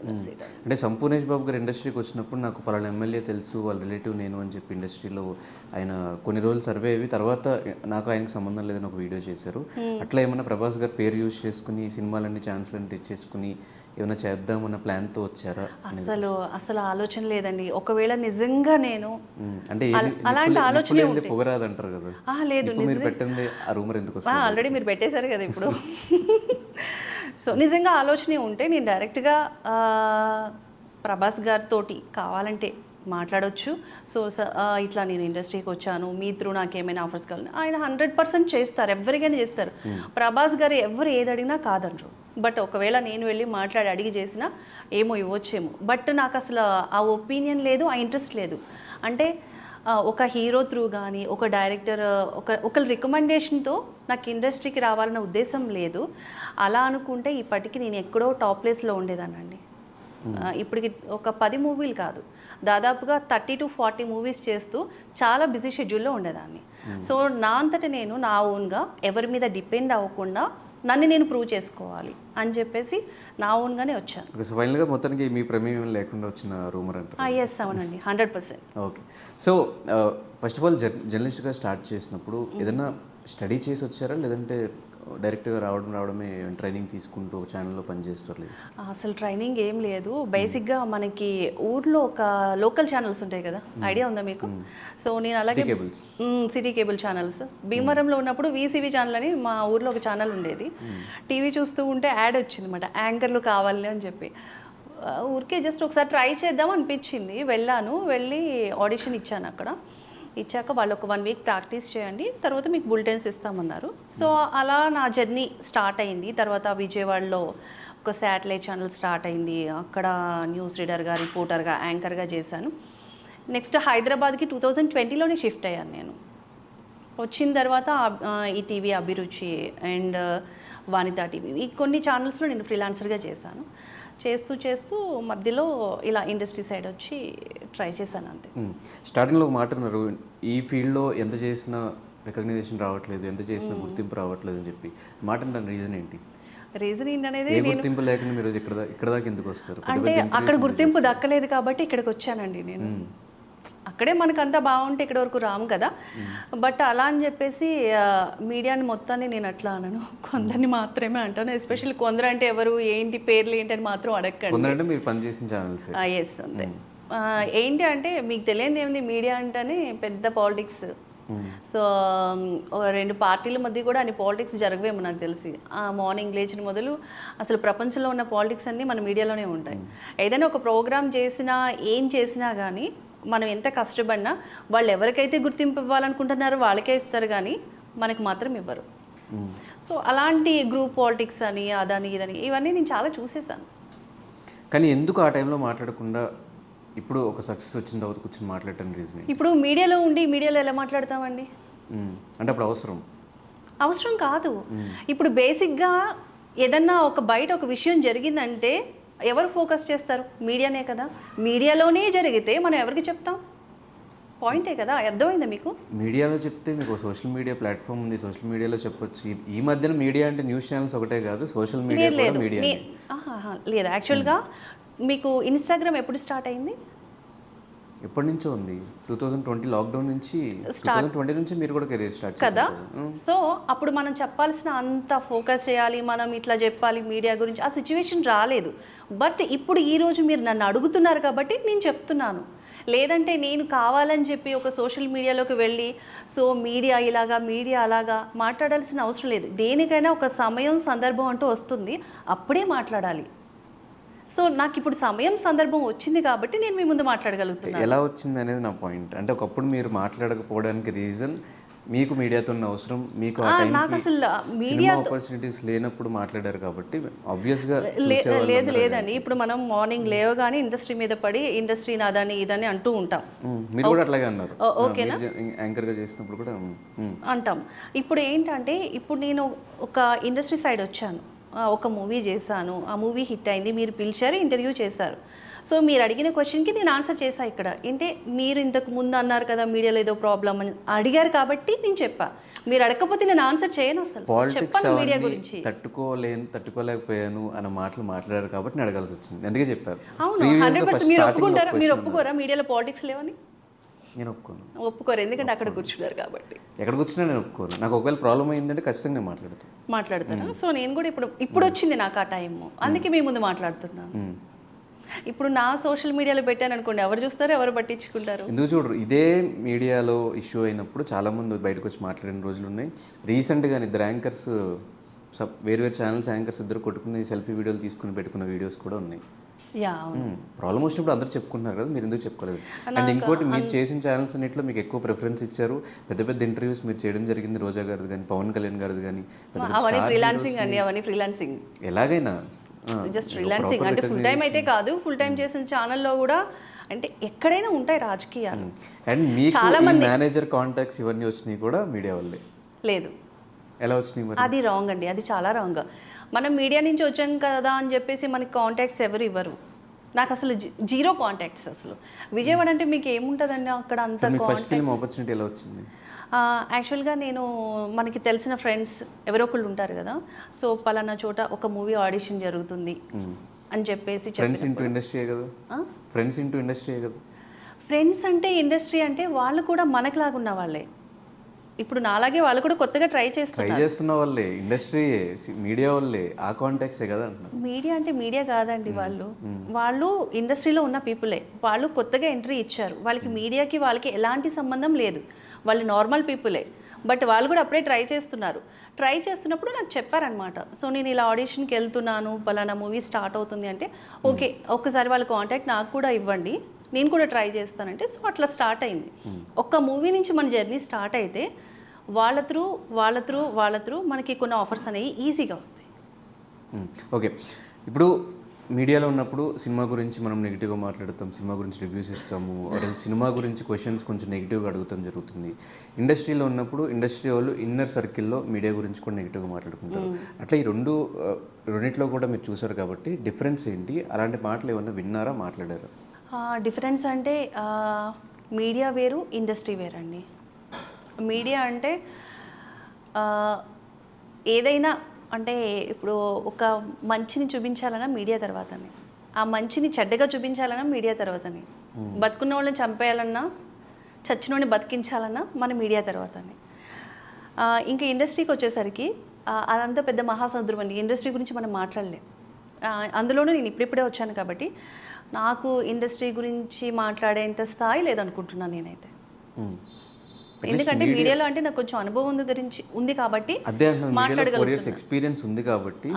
అంటే సంపూర్ణేష్ బాబు గారు ఇండస్ట్రీకి వచ్చినప్పుడు నాకు పలానా ఎమ్మెల్యే తెలుసు, వాళ్ళ రిలేటివ్ నేను అని చెప్పి ఇండస్ట్రీలో ఆయన కొన్ని రోజులు సర్వే అయ్యి తర్వాత నాకు ఆయనకు సంబంధం లేదని ఒక వీడియో చేశారు. అట్లా ఏమన్నా ప్రభాస్ గారు పేరు యూజ్ చేసుకుని ఈ సినిమాలన్నీ ఛాన్స్లన్నీ తెచ్చేసుకుని ఏమైనా చేద్దామన్న ప్లాన్తో వచ్చారా? అసలు ఆలోచన లేదండి. ఒకవేళ నిజంగా నేను అంటే అలాంటి ఆలోచన పొగరాదు అంటారు కదా, లేదు మీరు పెట్టండి ఆ రూమర్ ఎందుకు వస్తుంది? ఆల్రెడీ మీరు పెట్టేశారు కదా ఇప్పుడు. సో నిజంగా ఆలోచనే ఉంటే నేను డైరెక్ట్గా ప్రభాస్ గారితో కావాలంటే మాట్లాడవచ్చు. సో ఇట్లా నేను ఇండస్ట్రీకి వచ్చాను, మీ త్రూ నాకు ఏమైనా ఆఫర్స్ కావాలి, ఆయన 100% చేస్తారు, ఎవరికైనా చేస్తారు. ప్రభాస్ గారు ఎవరు ఏది అడిగినా కాదనరు. బట్ ఒకవేళ నేను వెళ్ళి మాట్లాడి అడిగి చేసినా ఏమో ఇవ్వచ్చేమో, బట్ నాకు అసలు ఆ ఒపీనియన్ లేదు, ఆ ఇంట్రెస్ట్ లేదు. అంటే ఒక హీరో త్రూ కానీ ఒక డైరెక్టర్ ఒకరి రికమెండేషన్తో నాకు ఇండస్ట్రీకి రావాలన్న ఉద్దేశం లేదు. అలా అనుకుంటే ఇప్పటికి నేను ఎక్కడో టాప్ ప్లేస్లో ఉండేదానండి. ఇప్పటికి ఒక 10 మూవీలు కాదు, దాదాపుగా 30 to 40 మూవీస్ చేస్తూ చాలా బిజీ షెడ్యూల్లో ఉండేదాన్ని. సో నా అంతట నేను నా ఓన్గా ఎవరి మీద డిపెండ్ అవ్వకుండా నన్ను నేను ప్రూవ్ చేసుకోవాలి అని చెప్పేసి నా ఓన్గానే వచ్చాను. సో ఫైనల్గా మొత్తానికి మీ ప్రమేయం లేకుండా వచ్చిన రూమర్ అంటారు. ఎస్, అవునండి, 100%. Okay. So first of all జర్నలిస్ట్గా స్టార్ట్ చేసినప్పుడు ఏదైనా స్టడీ చేసి వచ్చారా, లేదంటే డైరెక్ట్గా రావడమే ట్రైనింగ్ తీసుకుంటూ ఛానల్లో పనిచేస్తారు? లేదు, అసలు ట్రైనింగ్ ఏం లేదు. బేసిక్గా మనకి ఊర్లో ఒక లోకల్ ఛానల్స్ ఉంటాయి కదా, ఐడియా ఉందా మీకు? సో నేను అలాగే సిటీ కేబుల్ ఛానల్స్ భీమవరంలో ఉన్నప్పుడు వీసీవీ ఛానల్ అని మా ఊర్లో ఒక ఛానల్ ఉండేది. టీవీ చూస్తూ ఉంటే యాడ్ వచ్చింది అనమాట, యాంకర్లు కావాలి అని చెప్పి. ఊరికే జస్ట్ ఒకసారి ట్రై చేద్దాం అనిపించింది. వెళ్ళి ఆడిషన్ ఇచ్చాను. అక్కడ ఇచ్చాక వాళ్ళు ఒక 1 వీక్ ప్రాక్టీస్ చేయండి, తర్వాత మీకు బులెటిన్స్ ఇస్తామన్నారు. సో అలా నా జర్నీ స్టార్ట్ అయింది. తర్వాత విజయవాడలో ఒక శాటిలైట్ ఛానల్ స్టార్ట్ అయింది. అక్కడ న్యూస్ రీడర్గా, రిపోర్టర్గా, యాంకర్గా చేశాను. నెక్స్ట్ హైదరాబాద్కి 2020లోనే షిఫ్ట్ అయ్యాను నేను. వచ్చిన తర్వాత ఈ టీవీ అభిరుచి అండ్ వానితా టీవీ, ఈ కొన్ని ఛానల్స్లో నేను ఫ్రీలాన్సర్గా చేశాను. చేస్తూ మధ్యలో ఇలా ఇండస్ట్రీ సైడ్ వచ్చి ట్రై చేశాను అంతే. స్టార్టింగ్లో ఒక మాట అన్నారు, ఈ ఫీల్డ్లో ఎంత చేసినా రికగ్నైజేషన్ రావట్లేదు, ఎంత చేసినా గుర్తింపు రావట్లేదు అని చెప్పి. మాట దాని రీజన్ ఏంటి? రీజన్ ఏంటనేది గుర్తింపు లేకుండా మీరు ఇక్కడ దాకా ఎందుకు వస్తారు? అంటే అక్కడ గుర్తింపు దక్కలేదు కాబట్టి ఇక్కడికి వచ్చానండి నేను. అక్కడే మనకంతా బాగుంటే ఇక్కడ వరకు రాము కదా. బట్ అలా అని చెప్పేసి మీడియాని మొత్తాన్ని నేను అట్లా అనను, కొందరిని మాత్రమే అంటాను. ఎస్పెషల్లీ కొందరు అంటే ఎవరు, ఏంటి పేర్లు ఏంటి అని మాత్రం అడగండి. మీరు పనిచేసిన ఛానల్స్ ఎస్ అంతే. ఏంటి అంటే మీకు తెలియదు ఏమింది, మీడియా అంటేనే పెద్ద పాలిటిక్స్. సో 2 పార్టీల మధ్య కూడా అన్ని పాలిటిక్స్ జరగవేమో నాకు తెలిసి. మార్నింగ్ లేచిన మొదలు అసలు ప్రపంచంలో ఉన్న పాలిటిక్స్ అన్నీ మన మీడియాలోనే ఉంటాయి. ఏదైనా ఒక ప్రోగ్రామ్ చేసినా ఏం చేసినా కానీ మనం ఎంత కష్టపడినా వాళ్ళు ఎవరికైతే గుర్తింపు ఇవ్వాలనుకుంటున్నారో వాళ్ళకే ఇస్తారు, కానీ మనకు మాత్రం ఇవ్వరు. సో అలాంటి గ్రూప్ పాలిటిక్స్ అని అదని ఇదని ఇవన్నీ నేను చాలా చూసేసాను. కానీ ఎందుకు ఆ టైంలో మాట్లాడకుండా ఇప్పుడు ఒక సక్సెస్ వచ్చిన తర్వాత కూర్చొని మాట్లాడటం రీజన్? ఇప్పుడు మీడియాలో ఎలా మాట్లాడతామండి? అంటే అప్పుడు అవసరం కాదు. ఇప్పుడు బేసిక్గా ఏదన్నా బయట ఒక విషయం జరిగిందంటే ఎవరు ఫోకస్ చేస్తారు? మీడియానే కదా. మీడియాలోనే జరిగితే మనం ఎవరికి చెప్తాం? పాయింటే కదా. అర్థమైందా మీకు? మీడియాలో చెప్తే మీకు సోషల్ మీడియా ప్లాట్ఫామ్ ఉంది, సోషల్ మీడియాలో చెప్పొచ్చు. ఈ మధ్యన మీడియా అంటే న్యూస్ ఛానల్స్ ఒకటే కాదు, సోషల్ మీడియా కూడా మీడియా. లేదు, యాక్చువల్గా మీకు ఇన్స్టాగ్రామ్ ఎప్పుడు స్టార్ట్ అయింది? ఎప్పటి నుంచో ఉంది, 2020 లాక్డౌన్ నుంచి. 2020 నుంచి మీరు కూడా కెరీర్ స్టార్ట్ కదా. సో అప్పుడు మనం చెప్పాల్సిన అంత ఫోకస్ చేయాలి, మనం ఇట్లా చెప్పాలి మీడియా గురించి, ఆ సిచ్యువేషన్ రాలేదు. బట్ ఇప్పుడు ఈరోజు మీరు నన్ను అడుగుతున్నారు కాబట్టి నేను చెప్తున్నాను. లేదంటే నేను కావాలని చెప్పి ఒక సోషల్ మీడియాలోకి వెళ్ళి సో మీడియా ఇలాగా మీడియా అలాగా మాట్లాడాల్సిన అవసరం లేదు. దేనికైనా ఒక సమయం సందర్భం అంటూ వస్తుంది, అప్పుడే మాట్లాడాలి. సో నాకు ఇప్పుడు సమయం సందర్భం వచ్చింది కాబట్టి నేను మీ ముందు మాట్లాడగలుగుతున్నాను. ఎలా వచ్చింది అనేది నా పాయింట్. అంటే ఒకప్పుడు మీరు మాట్లాడకపోవడానికి రీజన్ మీకు మీడియాతో ఉన్న అవసరం, మీకు నాకు అసలు మీడియా ఆపర్చునిటీస్ లేనప్పుడు మాట్లాడారు కాబట్టి ఆబ్వియస్గా. లేదండి, ఇప్పుడు మనం మార్నింగ్ లేవగానే ఇండస్ట్రీ మీద పడి ఇండస్ట్రీ నాదని ఇదని అంటూ ఉంటాం. మీరు కూడా అట్లాగే అన్నారు. ఓకేనా, యాంకర్గా చేసినప్పుడు కూడా అంటాం. ఇప్పుడు ఏంటంటే ఇప్పుడు నేను ఒక ఇండస్ట్రీ సైడ్ వచ్చాను, ఒక మూవీ చేశాను, ఆ మూవీ హిట్ అయింది, మీరు పిలిచారు, ఇంటర్వ్యూ చేశారు. సో మీరు అడిగిన క్వశ్చన్కి నేను ఆన్సర్ చేశాను. ఇక్కడ అంటే మీరు ఇంతకు ముందు అన్నారు కదా మీడియాలో ఏదో ప్రాబ్లం అని అడిగారు కాబట్టి నేను చెప్పా. మీరు అడగకపోతే నేను ఆన్సర్ చేయను. అసలు చెప్పాను మీడియా గురించి. తట్టుకోలేకపోయాను అన్న మాటలు మాట్లాడారు కాబట్టి నేను అడగాల్సి వచ్చింది, అందుకే చెప్పారు. అవును, 100%. మీరు ఒప్పుకుంటారా? మీరు ఒప్పుకోరా మీడియాలో పాలిటిక్స్ లేవని? నేను ఒప్పుకోరు, ఎందుకంటే అక్కడ కూర్చున్నారు కాబట్టి. ఎక్కడ కూర్చున్నా నేను ఒప్పుకోరు. నాకు ఒకవేళ ప్రాబ్లం అయిందంటే ఖచ్చితంగా నేను మాట్లాడతాను. సో నేను కూడా ఇప్పుడు వచ్చింది నాకు ఆ టైం, అందుకే మీ ముందు మాట్లాడుతున్నాను. ఇప్పుడు నా సోషల్ మీడియాలో పెట్టాను అనుకోండి, ఎవరు చూస్తారు, ఎవరు పట్టించుకుంటారు? ఎందుకు చూడరు. ఇదే మీడియాలో ఇష్యూ అయినప్పుడు చాలామంది బయటకు వచ్చి మాట్లాడిన రోజులు ఉన్నాయి. రీసెంట్గా 2 యాంకర్స్ వేరు ఛానల్స్ యాంకర్స్ ఇద్దరు కొట్టుకుని సెల్ఫీ వీడియోలు తీసుకుని పెట్టుకున్న వీడియోస్ కూడా ఉన్నాయి. యా అవును. ప్రాబ్లం వచ్చినప్పుడు అందరూ చెప్పుకుంటున్నారు కదా, మీరు ఎందుకు చెప్పుకోలేదు? అండ్ ఇంకోటి, మీరు చేసిన ఛానల్స్ అన్నింటిలో మీకు ఎక్కువ ప్రిఫరెన్స్ ఇచ్చారు. పెద్ద పెద్ద ఇంటర్వ్యూస్ మీరు చేయడం జరిగింది, రోజా గారిది కానీ పవన్ కళ్యాణ్ గారిది కానీ. అవన్నీ ఫ్రీలాన్సింగ్ అండి, అవన్నీ ఫ్రీలాన్సింగ్, ఎలాగైనా జస్ట్ ఫ్రీలాన్సింగ్. అంటే ఫుల్ టైం అయితే కాదు, ఫుల్ టైం చేసిన ఛానల్లో కూడా అంటే ఎక్కడైనా ఉంటాయి రాజకీయాలు. అండ్ మీకు మేనేజర్ కాంటాక్ట్స్ ఇవన్నీ వచ్చినాయి కూడా మీడియా వల్లే? లేదు. ఎలా వచ్చినాయి మరి? అది రాంగ్ అండి, అది చాలా రాంగ్. మనం మీడియా నుంచి వచ్చాం కదా అని చెప్పేసి మనకి కాంటాక్ట్స్ ఎవరు ఇవ్వరు. నాకు అసలు జీరో కాంటాక్ట్స్. అసలు విజయవాడ అంటే మీకు ఏముంటుందండి అక్కడ అంత ఫస్ట్ ఫిల్మ్ ఆపర్చునిటీ ఎలా వచ్చింది? యాక్చువల్గా నేను, మనకి తెలిసిన ఫ్రెండ్స్ ఎవరో ఒకళ్ళు ఉంటారు కదా, సో పలానా చోట ఒక మూవీ ఆడిషన్ జరుగుతుంది అని చెప్పేసి. ఫ్రెండ్స్ ఇంటూ ఇండస్ట్రీ కదా, ఫ్రెండ్స్ ఇంటూ ఇండస్ట్రీ కదా. ఫ్రెండ్స్ అంటే ఇండస్ట్రీ అంటే వాళ్ళు కూడా మనకులాగా ఉన్న వాళ్ళే. ఇప్పుడు నాలాగే వాళ్ళు కూడా కొత్తగా ట్రై చేస్తున్న వాళ్ళే, ఇండస్ట్రీ మీడియా వాళ్ళే, ఆ కాంటాక్ట్సే కదా అంటున్నారు. మీడియా అంటే మీడియా కాదండి, వాళ్ళు ఇండస్ట్రీలో ఉన్న పీపులే. వాళ్ళు కొత్తగా ఎంట్రీ ఇచ్చారు, వాళ్ళకి మీడియాకి వాళ్ళకి ఎలాంటి సంబంధం లేదు, వాళ్ళు నార్మల్ పీపులే. బట్ వాళ్ళు కూడా అప్పుడే ట్రై చేస్తున్నారు. ట్రై చేస్తున్నప్పుడు నాకు చెప్పారనమాట, సో నేను ఇలా ఆడిషన్కి వెళ్తున్నాను, పలానా మూవీ స్టార్ట్ అవుతుంది అంటే, ఓకే ఒక్కసారి వాళ్ళ కాంటాక్ట్ నాకు కూడా ఇవ్వండి, నేను కూడా ట్రై చేస్తానంటే. సో అట్లా స్టార్ట్ అయింది. ఒక్క మూవీ నుంచి మన జర్నీ స్టార్ట్ అయితే వాళ్ళ త్రూ మనకి కొన్ని ఆఫర్స్ అనేవి ఈజీగా వస్తాయి. ఓకే, ఇప్పుడు మీడియాలో ఉన్నప్పుడు సినిమా గురించి మనం నెగిటివ్గా మాట్లాడతాం, సినిమా గురించి రివ్యూస్ ఇస్తాము, సినిమా గురించి క్వశ్చన్స్ కొంచెం నెగిటివ్గా అడుగుతాం జరుగుతుంది. ఇండస్ట్రీలో ఉన్నప్పుడు ఇండస్ట్రీ వాళ్ళు ఇన్నర్ సర్కిల్లో మీడియా గురించి కూడా నెగిటివ్గా మాట్లాడుకుంటారు. అట్లా ఈ రెండిట్లో కూడా మీరు చూసారు కాబట్టి డిఫరెన్స్ ఏంటి? అలాంటి మాటలు ఏమన్నా విన్నారా, మాట్లాడారా? డిఫరెన్స్ అంటే మీడియా వేరు, ఇండస్ట్రీ వేరండి. మీడియా అంటే ఏదైనా అంటే ఇప్పుడు ఒక మంచిని చూపించాలన్నా మీడియా తర్వాతనే, ఆ మంచిని చెడ్డగా చూపించాలన్నా మీడియా తర్వాతనే, బతుకున్న వాళ్ళని చంపేయాలన్నా, చచ్చినోడిని బతికించాలన్నా మన మీడియా తర్వాతనే. ఇంకా ఇండస్ట్రీకి వచ్చేసరికి అదంతా పెద్ద మహాసముద్రం అండి. ఇండస్ట్రీ గురించి మనం మాట్లాడలేం. అందులోనూ నేను ఇప్పుడిప్పుడే వచ్చాను కాబట్టి నాకు ఇండస్ట్రీ గురించి మాట్లాడేంత స్థాయి లేదనుకుంటున్నాను నేనైతే. ఎందుకంటే మీడియాలో అంటే నాకు కొంచెం అనుభవం ఉంది కాబట్టి మాట్లాడగలుగుతాను, ఎక్స్పీరియన్స్ ఉంది కాబట్టి.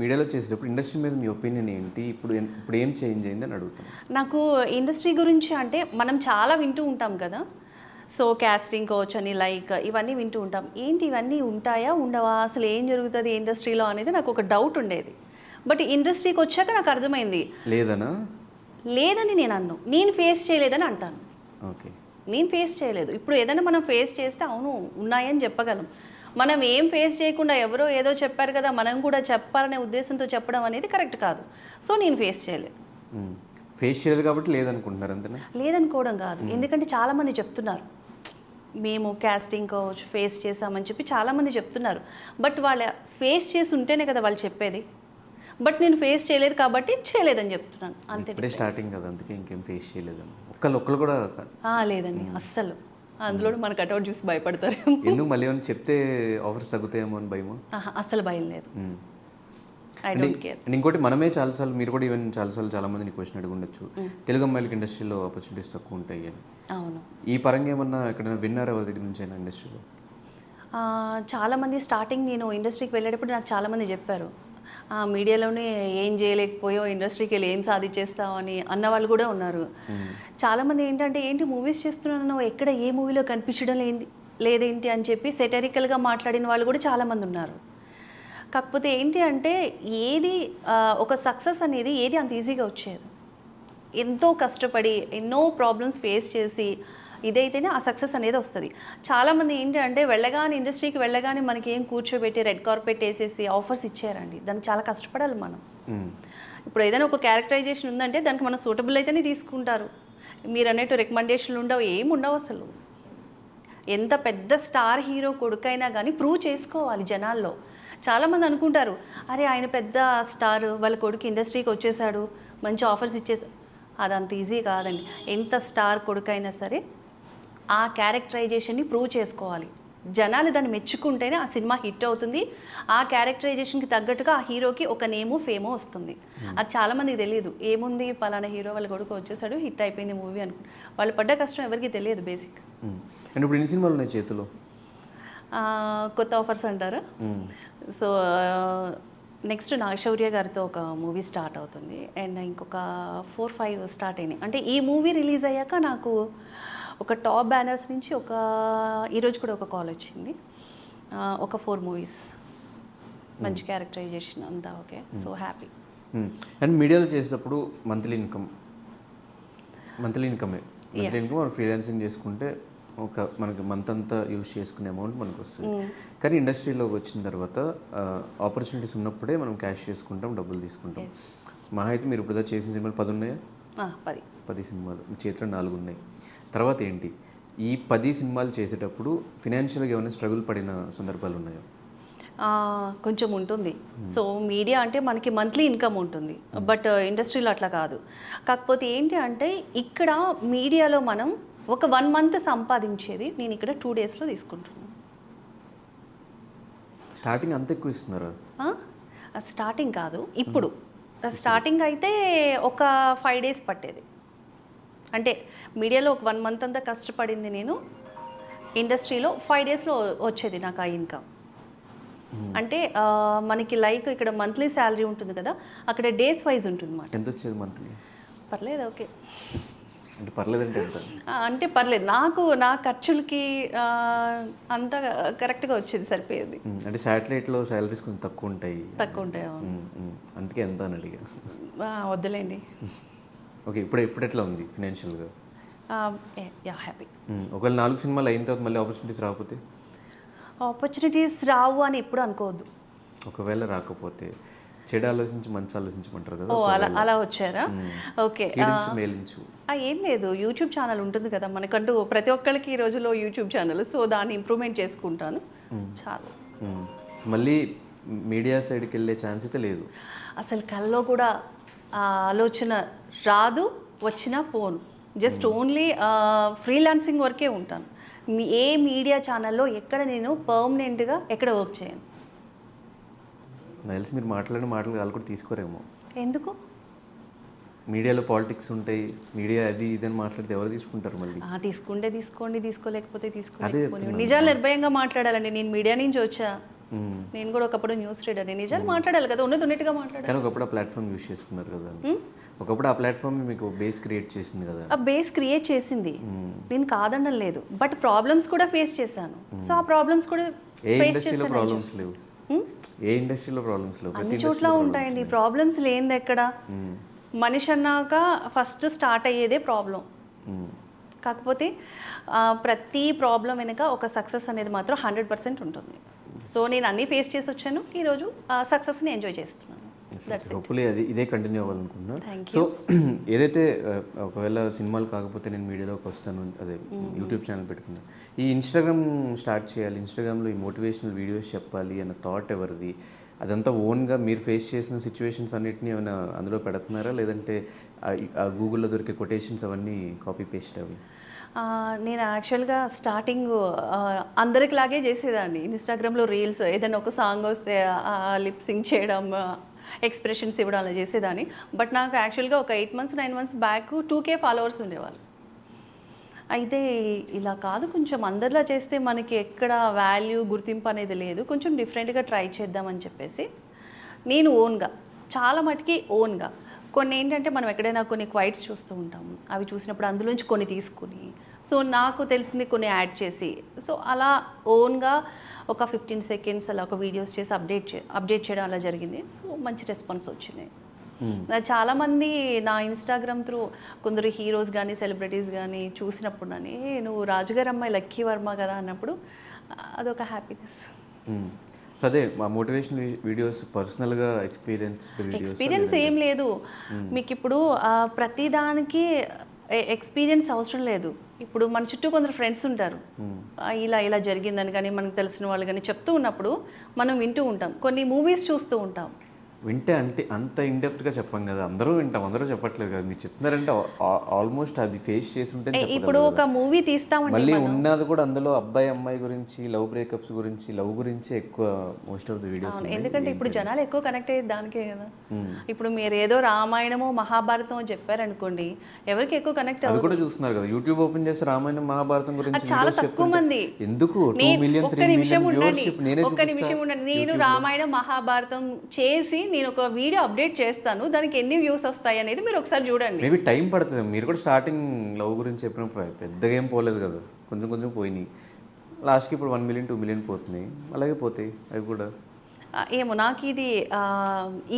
మీడియాలో చేసేటప్పుడు ఇండస్ట్రీ మీద మీ ఒపీనియన్ ఏంటి? ఇప్పుడు ఏం చేంజ్ అయింది అని అడుగుతాను. నాకు ఇండస్ట్రీ గురించి అంటే మనం చాలా వింటూ ఉంటాం కదా, సో క్యాస్టింగ్ కోచ్ అని లైక్ ఇవన్నీ వింటూ ఉంటాం. ఏంటి ఇవన్నీ ఉంటాయా ఉండవా, అసలు ఏం జరుగుతుంది ఇండస్ట్రీలో అనేది నాకు ఒక డౌట్ ఉండేది. బట్ ఇండస్ట్రీకి వచ్చాక నాకు అర్థమైంది లేదని నేను అన్నాను, నేను ఫేస్ చేయలేదని అంటాను. ఓకే, నేను ఫేస్ చేయలేదు. ఇప్పుడు ఏదైనా మనం ఫేస్ చేస్తే అవును ఉన్నాయని చెప్పగలం. మనం ఏం ఫేస్ చేయకుండా ఎవరో ఏదో చెప్పారు కదా మనం కూడా చెప్పాలనే ఉద్దేశంతో చెప్పడం అనేది కరెక్ట్ కాదు. సో నేను ఫేస్ చేయలేదు. ఫేస్ చేయలేదు కాబట్టి లేదనుకుంటున్నారు అంతేనా? లేదనుకోవడం కాదు, ఎందుకంటే చాలామంది చెప్తున్నారు మేము క్యాస్టింగ్ కోచ్ ఫేస్ చేసామని చెప్పి చాలామంది చెప్తున్నారు. బట్ వాళ్ళ ఫేస్ చేసి ఉంటేనే కదా వాళ్ళు చెప్పేది. బట్ నేను ఫేస్ చేయలేదు కాబట్టి చేయలేదని చెప్తున్నాను అంతే. స్టార్టింగ్ కదా, అందుకే ఇంకేం ఫేస్ చేయలేదు ఒక్కళ్ళు కూడా లేదండి అస్సలు. అందులో మన కట్అవుట్ చూసి భయపడతారు. ఎందుకు మళ్ళీ ఏమైనా చెప్తే ఆఫర్స్ తగ్గుతాయేమో అని భయమా? అస్సలు భయం లేదు. I don't care. ఇంకోటి, మనమే చాలాసార్లు, మీరు కూడా ఈవెన్ చాలా మందిని క్వశ్చన్ అడిగి ఉండొచ్చు, తెలుగు అమ్మాయిలకి ఇండస్ట్రీలో ఆపర్చునిటీస్ తక్కువ ఉంటాయి అని. అవును. ఈ పరంగా ఏమన్నా ఎక్కడైనా విన్నారా ఎవరి దగ్గర నుంచి అయినా ఇండస్ట్రీలో? చాలామంది స్టార్టింగ్ నేను ఇండస్ట్రీకి వెళ్ళేటప్పుడు నాకు చాలామంది చెప్పారు, మీడియాలోనే ఏం చేయలేకపోయో ఇండస్ట్రీకి వెళ్ళి ఏం సాధించేస్తావు అని అన్న వాళ్ళు కూడా ఉన్నారు. చాలామంది ఏంటి మూవీస్ చేస్తున్నాను, ఎక్కడ ఏ మూవీలో కనిపించడం లేదేంటి అని చెప్పి సెటరికల్గా మాట్లాడిన వాళ్ళు కూడా చాలామంది ఉన్నారు. కాకపోతే ఏంటి అంటే ఏది ఒక సక్సెస్ అనేది ఏది అంత ఈజీగా వచ్చేది. ఎంతో కష్టపడి ఎన్నో ప్రాబ్లమ్స్ ఫేస్ చేసి ఇదైతేనే ఆ సక్సెస్ అనేది వస్తుంది. చాలామంది ఏంటి అంటే ఇండస్ట్రీకి వెళ్ళగానే మనకి ఏం కూర్చోబెట్టి రెడ్ కార్పెట్ వేసేసి ఆఫర్స్ ఇచ్చారండి. దానికి చాలా కష్టపడాలి మనం. ఇప్పుడు ఏదైనా ఒక క్యారెక్టరైజేషన్ ఉందంటే దానికి మనం సూటబుల్ అయితేనే తీసుకుంటారు. మీరు అన్నట్టు రికమెండేషన్లు ఉండవు, ఏమి ఉండవు అసలు. ఎంత పెద్ద స్టార్ హీరో కొడుకైనా కానీ ప్రూవ్ చేసుకోవాలి జనాల్లో. చాలామంది అనుకుంటారు, అరే ఆయన పెద్ద స్టార్, వాళ్ళ కొడుకు ఇండస్ట్రీకి వచ్చేసాడు, మంచి ఆఫర్స్ ఇచ్చేసాడు. అదంత ఈజీ కాదండి. ఎంత స్టార్ కొడుకైనా సరే ఆ క్యారెక్టరైజేషన్ని ప్రూవ్ చేసుకోవాలి. జనాలు దాన్ని మెచ్చుకుంటేనే ఆ సినిమా హిట్ అవుతుంది. ఆ క్యారెక్టరైజేషన్కి తగ్గట్టుగా ఆ హీరోకి ఒక నేమో ఫేమో వస్తుంది. అది చాలామందికి తెలియదు. ఏముంది పలానా హీరో వాళ్ళ కొడుకు వచ్చేసాడు, హిట్ అయిపోయింది మూవీ అనుకుంటు. వాళ్ళు పడ్డ కష్టం ఎవరికి తెలియదు బేసిక్. ఇప్పుడు ఎన్ని సినిమాలు ఉన్నాయి చేతిలో? కొత్త ఆఫర్స్ అంటారా? సో నెక్స్ట్ నాగశౌర్య గారితో ఒక మూవీ స్టార్ట్ అవుతుంది అండ్ ఇంకొక 4-5 స్టార్ట్ అయినాయి. అంటే ఈ మూవీ రిలీజ్ అయ్యాక నాకు ఒక టాప్ బ్యానర్స్ నుంచి ఈరోజు కూడా ఒక కాల్ వచ్చింది. ఒక 4 మూవీస్ మంచి క్యారెక్టరైజేషన్ అంతా ఓకే. So happy. అండ్ మీడియాలో చేసేటప్పుడు మంత్లీ ఇన్కమే మంత్లీ ఇన్కమ్ ఫ్రీలాన్సింగ్ చేసుకుంటే మనకి మంత్ అంతా యూజ్ చేసుకునే అమౌంట్ మనకు వస్తుంది. కానీ ఇండస్ట్రీలోకి వచ్చిన తర్వాత ఆపర్చునిటీస్ ఉన్నప్పుడే మనం క్యాష్ చేసుకుంటాం, డబ్బులు తీసుకుంటాం. మహా అయితే మీరు ఇప్పుడు చేసిన సినిమాలు 10 ఉన్నాయా? 10 సినిమాలు, మీ చేతిలో 4 ఉన్నాయి. తర్వాత ఏంటి, ఈ 10 సినిమాలు చేసేటప్పుడు ఫినాన్షియల్గా ఏమైనా స్ట్రగుల్ పడిన సందర్భాలు ఉన్నాయా? కొంచెం ఉంటుంది. సో మీడియా అంటే మనకి మంత్లీ ఇన్కమ్ ఉంటుంది, బట్ ఇండస్ట్రీలో అట్లా కాదు. కాకపోతే ఏంటి అంటే ఇక్కడ మీడియాలో మనం ఒక 1 మంత్ సంపాదించేది నేను ఇక్కడ 2 డేస్లో తీసుకుంటున్నాను. స్టార్టింగ్ అంత ఎక్కువ ఇస్తున్నారా? స్టార్టింగ్ కాదు, ఇప్పుడు. స్టార్టింగ్ అయితే ఒక 5 డేస్ పట్టేది. అంటే మీడియాలో ఒక 1 మంత్ అంతా కష్టపడింది నేను, ఇండస్ట్రీలో 5 డేస్లో వచ్చేది నాకు ఆ ఇన్కమ్. అంటే మనకి లైక్ ఇక్కడ మంత్లీ శాలరీ ఉంటుంది కదా, అక్కడ డేస్ వైజ్ ఉంటుంది అన్నమాట. ఎంత వచ్చేది మంత్లీ? పర్లేదు, ఓకే. అంటే పర్లేదంటే ఎంత? అంటే పర్లేదు, నా ఖర్చులకి అంతా కరెక్ట్గా వచ్చేది, సరిపోయేది. అంటే శాటిలైట్లో శాలరీస్ కొంచెం తక్కువ ఉంటాయి. అందుకే ఎంత అని అడిగా. వద్దులేండి. ఓకే, ఇప్పుడు ఎట్లా ఉంది ఫినాన్షియల్గా? హ్యాపీ. ఒకవేళ 4 సినిమాలు అయిన తర్వాత మళ్ళీ ఆపర్చునిటీస్ రాకపోతే? ఆపర్చునిటీస్ రావు అని ఎప్పుడు అనుకోవద్దు. ఒకవేళ రాకపోతే చెడు ఆలోచించి మంచి ఆలోచించమంటారు కదా. అలా వచ్చారా? ఓకే. మేలించు ఏం లేదు, యూట్యూబ్ ఛానల్ ఉంటుంది కదా మనకంటూ, ప్రతి ఒక్కరికి ఈ రోజులో యూట్యూబ్ ఛానల్. సో దాన్ని ఇంప్రూవ్మెంట్ చేసుకుంటాను చాలు. మళ్ళీ మీడియా సైడ్కి వెళ్ళే ఛాన్స్ అయితే లేదు అసలు. కల్లో కూడా ఆలోచన రాదు, వచ్చినా పోను. జస్ట్ ఓన్లీ ఫ్రీలాన్సింగ్ వరకే ఉంటాను. ఏ మీడియా ఛానల్లో ఎక్కడ నేను పర్మనెంట్గా ఎక్కడ వర్క్ చేయను. తెలిసి మీరు మాట్లాడిన మాటలు వాళ్ళు కూడా తీసుకోరేమో. ఎందుకు? మీడియాలో పాలిటిక్స్ ఉంటాయి, మీడియా అది ఇదని మాట్లాడితే ఎవరు తీసుకుంటారు మళ్ళీ? తీసుకుంటే తీసుకోండి, తీసుకోలేకపోతే తీసుకోలేకపోతే. నిజాలు నిర్భయంగా మాట్లాడాలండి. నేను మీడియా నుంచి వచ్చా, నేను కూడా ఒకప్పుడు న్యూస్ రీడర్. నిజాలు మాట్లాడాలి కదా, ఉన్నట్టుగా మాట్లాడాలి. కానీ ఒకప్పుడు ఆ ప్లాట్ఫామ్ యూజ్ చేసుకున్నారు కదా, ఒకప్పుడు ఆ ప్లాట్ఫామ్ మీకు బేస్ క్రియేట్ చేసింది కదా. ఆ బేస్ క్రియేట్ చేసింది, నేను కాదనడం లేదు. బట్ ప్రాబ్లమ్స్ కూడా ఫేస్ చేశాను. సో ఆ ప్రాబ్లమ్స్ కూడా ఏ ఇండస్ట్రీలో ప్రాబ్లమ్స్ లేవు? ఏ ఇండస్ట్రీలో ప్రాబ్లమ్స్ లేవు? అన్ని చోట్ల ఉంటాయండి ప్రాబ్లమ్స్. లేనిది ఎక్కడ? మనిషి అన్నాక ఫస్ట్ స్టార్ట్ అయ్యేదే ప్రాబ్లం. కాకపోతే ప్రతి ప్రాబ్లం వెనుక ఒక సక్సెస్ అనేది మాత్రం 100% ఉంటుంది. సో నేను అన్నీ ఫేస్ చేసి వచ్చాను, ఈరోజు సక్సెస్ని ఎంజాయ్ చేస్తున్నాను. హోప్ఫుల్లీ ఇదే కంటిన్యూ అవ్వాలనుకుంటున్నా. సో ఏదైతే ఒకవేళ సినిమాలు కాకపోతే నేను మీడియాలోకి వస్తాను, అదే యూట్యూబ్ ఛానల్ పెట్టుకున్నాను, ఈ ఇన్స్టాగ్రామ్ స్టార్ట్ చేయాలి, ఇన్స్టాగ్రామ్లో ఈ మోటివేషనల్ వీడియోస్ చెప్పాలి అన్న థాట్ ఎవరిది? అదంతా ఓన్గా మీరు ఫేస్ చేసిన సిచ్యువేషన్స్ అన్నిటిని ఏమైనా అందులో పెడుతున్నారా, లేదంటే గూగుల్లో దొరికే కొటేషన్స్ అవన్నీ కాపీ పేస్ట్ అవి? నేను యాక్చువల్గా స్టార్టింగ్ అందరికిలాగే చేసేదాన్ని. ఇన్స్టాగ్రామ్లో రీల్స్, ఏదైనా ఒక సాంగ్ వస్తే లిప్ సింగ్ చేయడం, ఎక్స్ప్రెషన్స్ ఇవ్వడం అలా చేసేదాన్ని. బట్ నాకు యాక్చువల్గా ఒక 8 months 9 months back 2K followers ఉండేవాళ్ళు. అయితే ఇలా కాదు, కొంచెం అందరిలా చేస్తే మనకి ఎక్కడ వాల్యూ గుర్తింపు అనేది లేదు, కొంచెం డిఫరెంట్గా ట్రై చేద్దామని చెప్పేసి నేను ఓన్గా, చాలా మటుకి ఓన్గా కొన్ని ఏంటంటే, మనం ఎక్కడైనా కొన్ని క్వైట్స్ చూస్తూ ఉంటాము, అవి చూసినప్పుడు అందులోంచి కొన్ని తీసుకుని, సో నాకు తెలిసింది కొన్ని యాడ్ చేసి, సో అలా ఓన్గా ఒక 15 seconds అలా ఒక వీడియోస్ చేసి అప్డేట్ చేయడం అలా జరిగింది. సో మంచి రెస్పాన్స్ వచ్చింది. చాలామంది నా ఇన్స్టాగ్రామ్ త్రూ కొందరు హీరోస్ కానీ సెలబ్రిటీస్ కానీ చూసినప్పుడు నువ్వు రాజుగారి అమ్మాయి లక్కీ వర్మ కదా అన్నప్పుడు అదొక హ్యాపీనెస్. సో అదే మా మోటివేషన్ వీడియోస్ పర్సనల్గా ఎక్స్పీరియన్స్ ఏం లేదు మీకు. ఇప్పుడు ప్రతిదానికి ఎక్స్పీరియన్స్ అవసరం లేదు. ఇప్పుడు మన చుట్టూ కొందరు ఫ్రెండ్స్ ఉంటారు, ఇలా జరిగిందని కానీ మనకు తెలిసిన వాళ్ళు కానీ చెప్తూ ఉన్నప్పుడు మనం వింటూ ఉంటాం. కొన్ని మూవీస్ చూస్తూ ఉంటాం, వింటే అంటే అంత ఇండెప్త్గా చెప్పాం కదా, అందరూ వింటాం, అందరూ చెప్పట్లేదు కదా, మీరు చెప్తున్నారంటే ఆల్మోస్ట్ అది ఫేస్ చేసి ఉంటే ఇప్పుడు ఒక మూవీ తీస్తామండి మళ్ళీ ఉన్నది కూడా అందులో అబ్బాయి అమ్మాయి గురించి, లవ్ బ్రేకప్స్ గురించి, లవ్ గురించి ఎక్కువ మోస్ట్ ఆఫ్ ద వీడియోస్. ఎందుకంటే ఇప్పుడు జనాలు ఎక్కువ కనెక్ట్ అయ్యేది దానికే కదా. ఇప్పుడు మీరు ఏదో రామాయణమో మహాభారతం అని చెప్పారనుకోండి, ఎవరికి ఎక్కువ కనెక్ట్ అది కూడా చూస్తున్నారు కదా, యూట్యూబ్ ఓపెన్ చేసి రామాయణం మహాభారతం గురించి చాలా తక్కువ మంది. ఎందుకు 2 మిలియన్ 3 మిలియన్ వ్యూవర్షిప్ నేనే ఒక్క నిమిషం ఉండండి, నేను రామాయణం మహాభారతం చేసి నేను ఒక వీడియో అప్డేట్ చేస్తాను, దానికి ఎన్ని వ్యూస్ వస్తాయి అనేది మీరు ఒకసారి చూడండి. మేబీ టైం పడుతుంది. మీరు కూడా స్టార్టింగ్ లవ్ గురించి చెప్పినప్పుడు పెద్దగా ఏం పోలేదు కదా, కొంచెం కొంచెం పోయినాయి. లాస్ట్కి ఇప్పుడు 1 మిలియన్ 2 మిలియన్ పోతున్నాయి, అలాగే పోతాయి అవి కూడా. ఏమో నాకు ఇది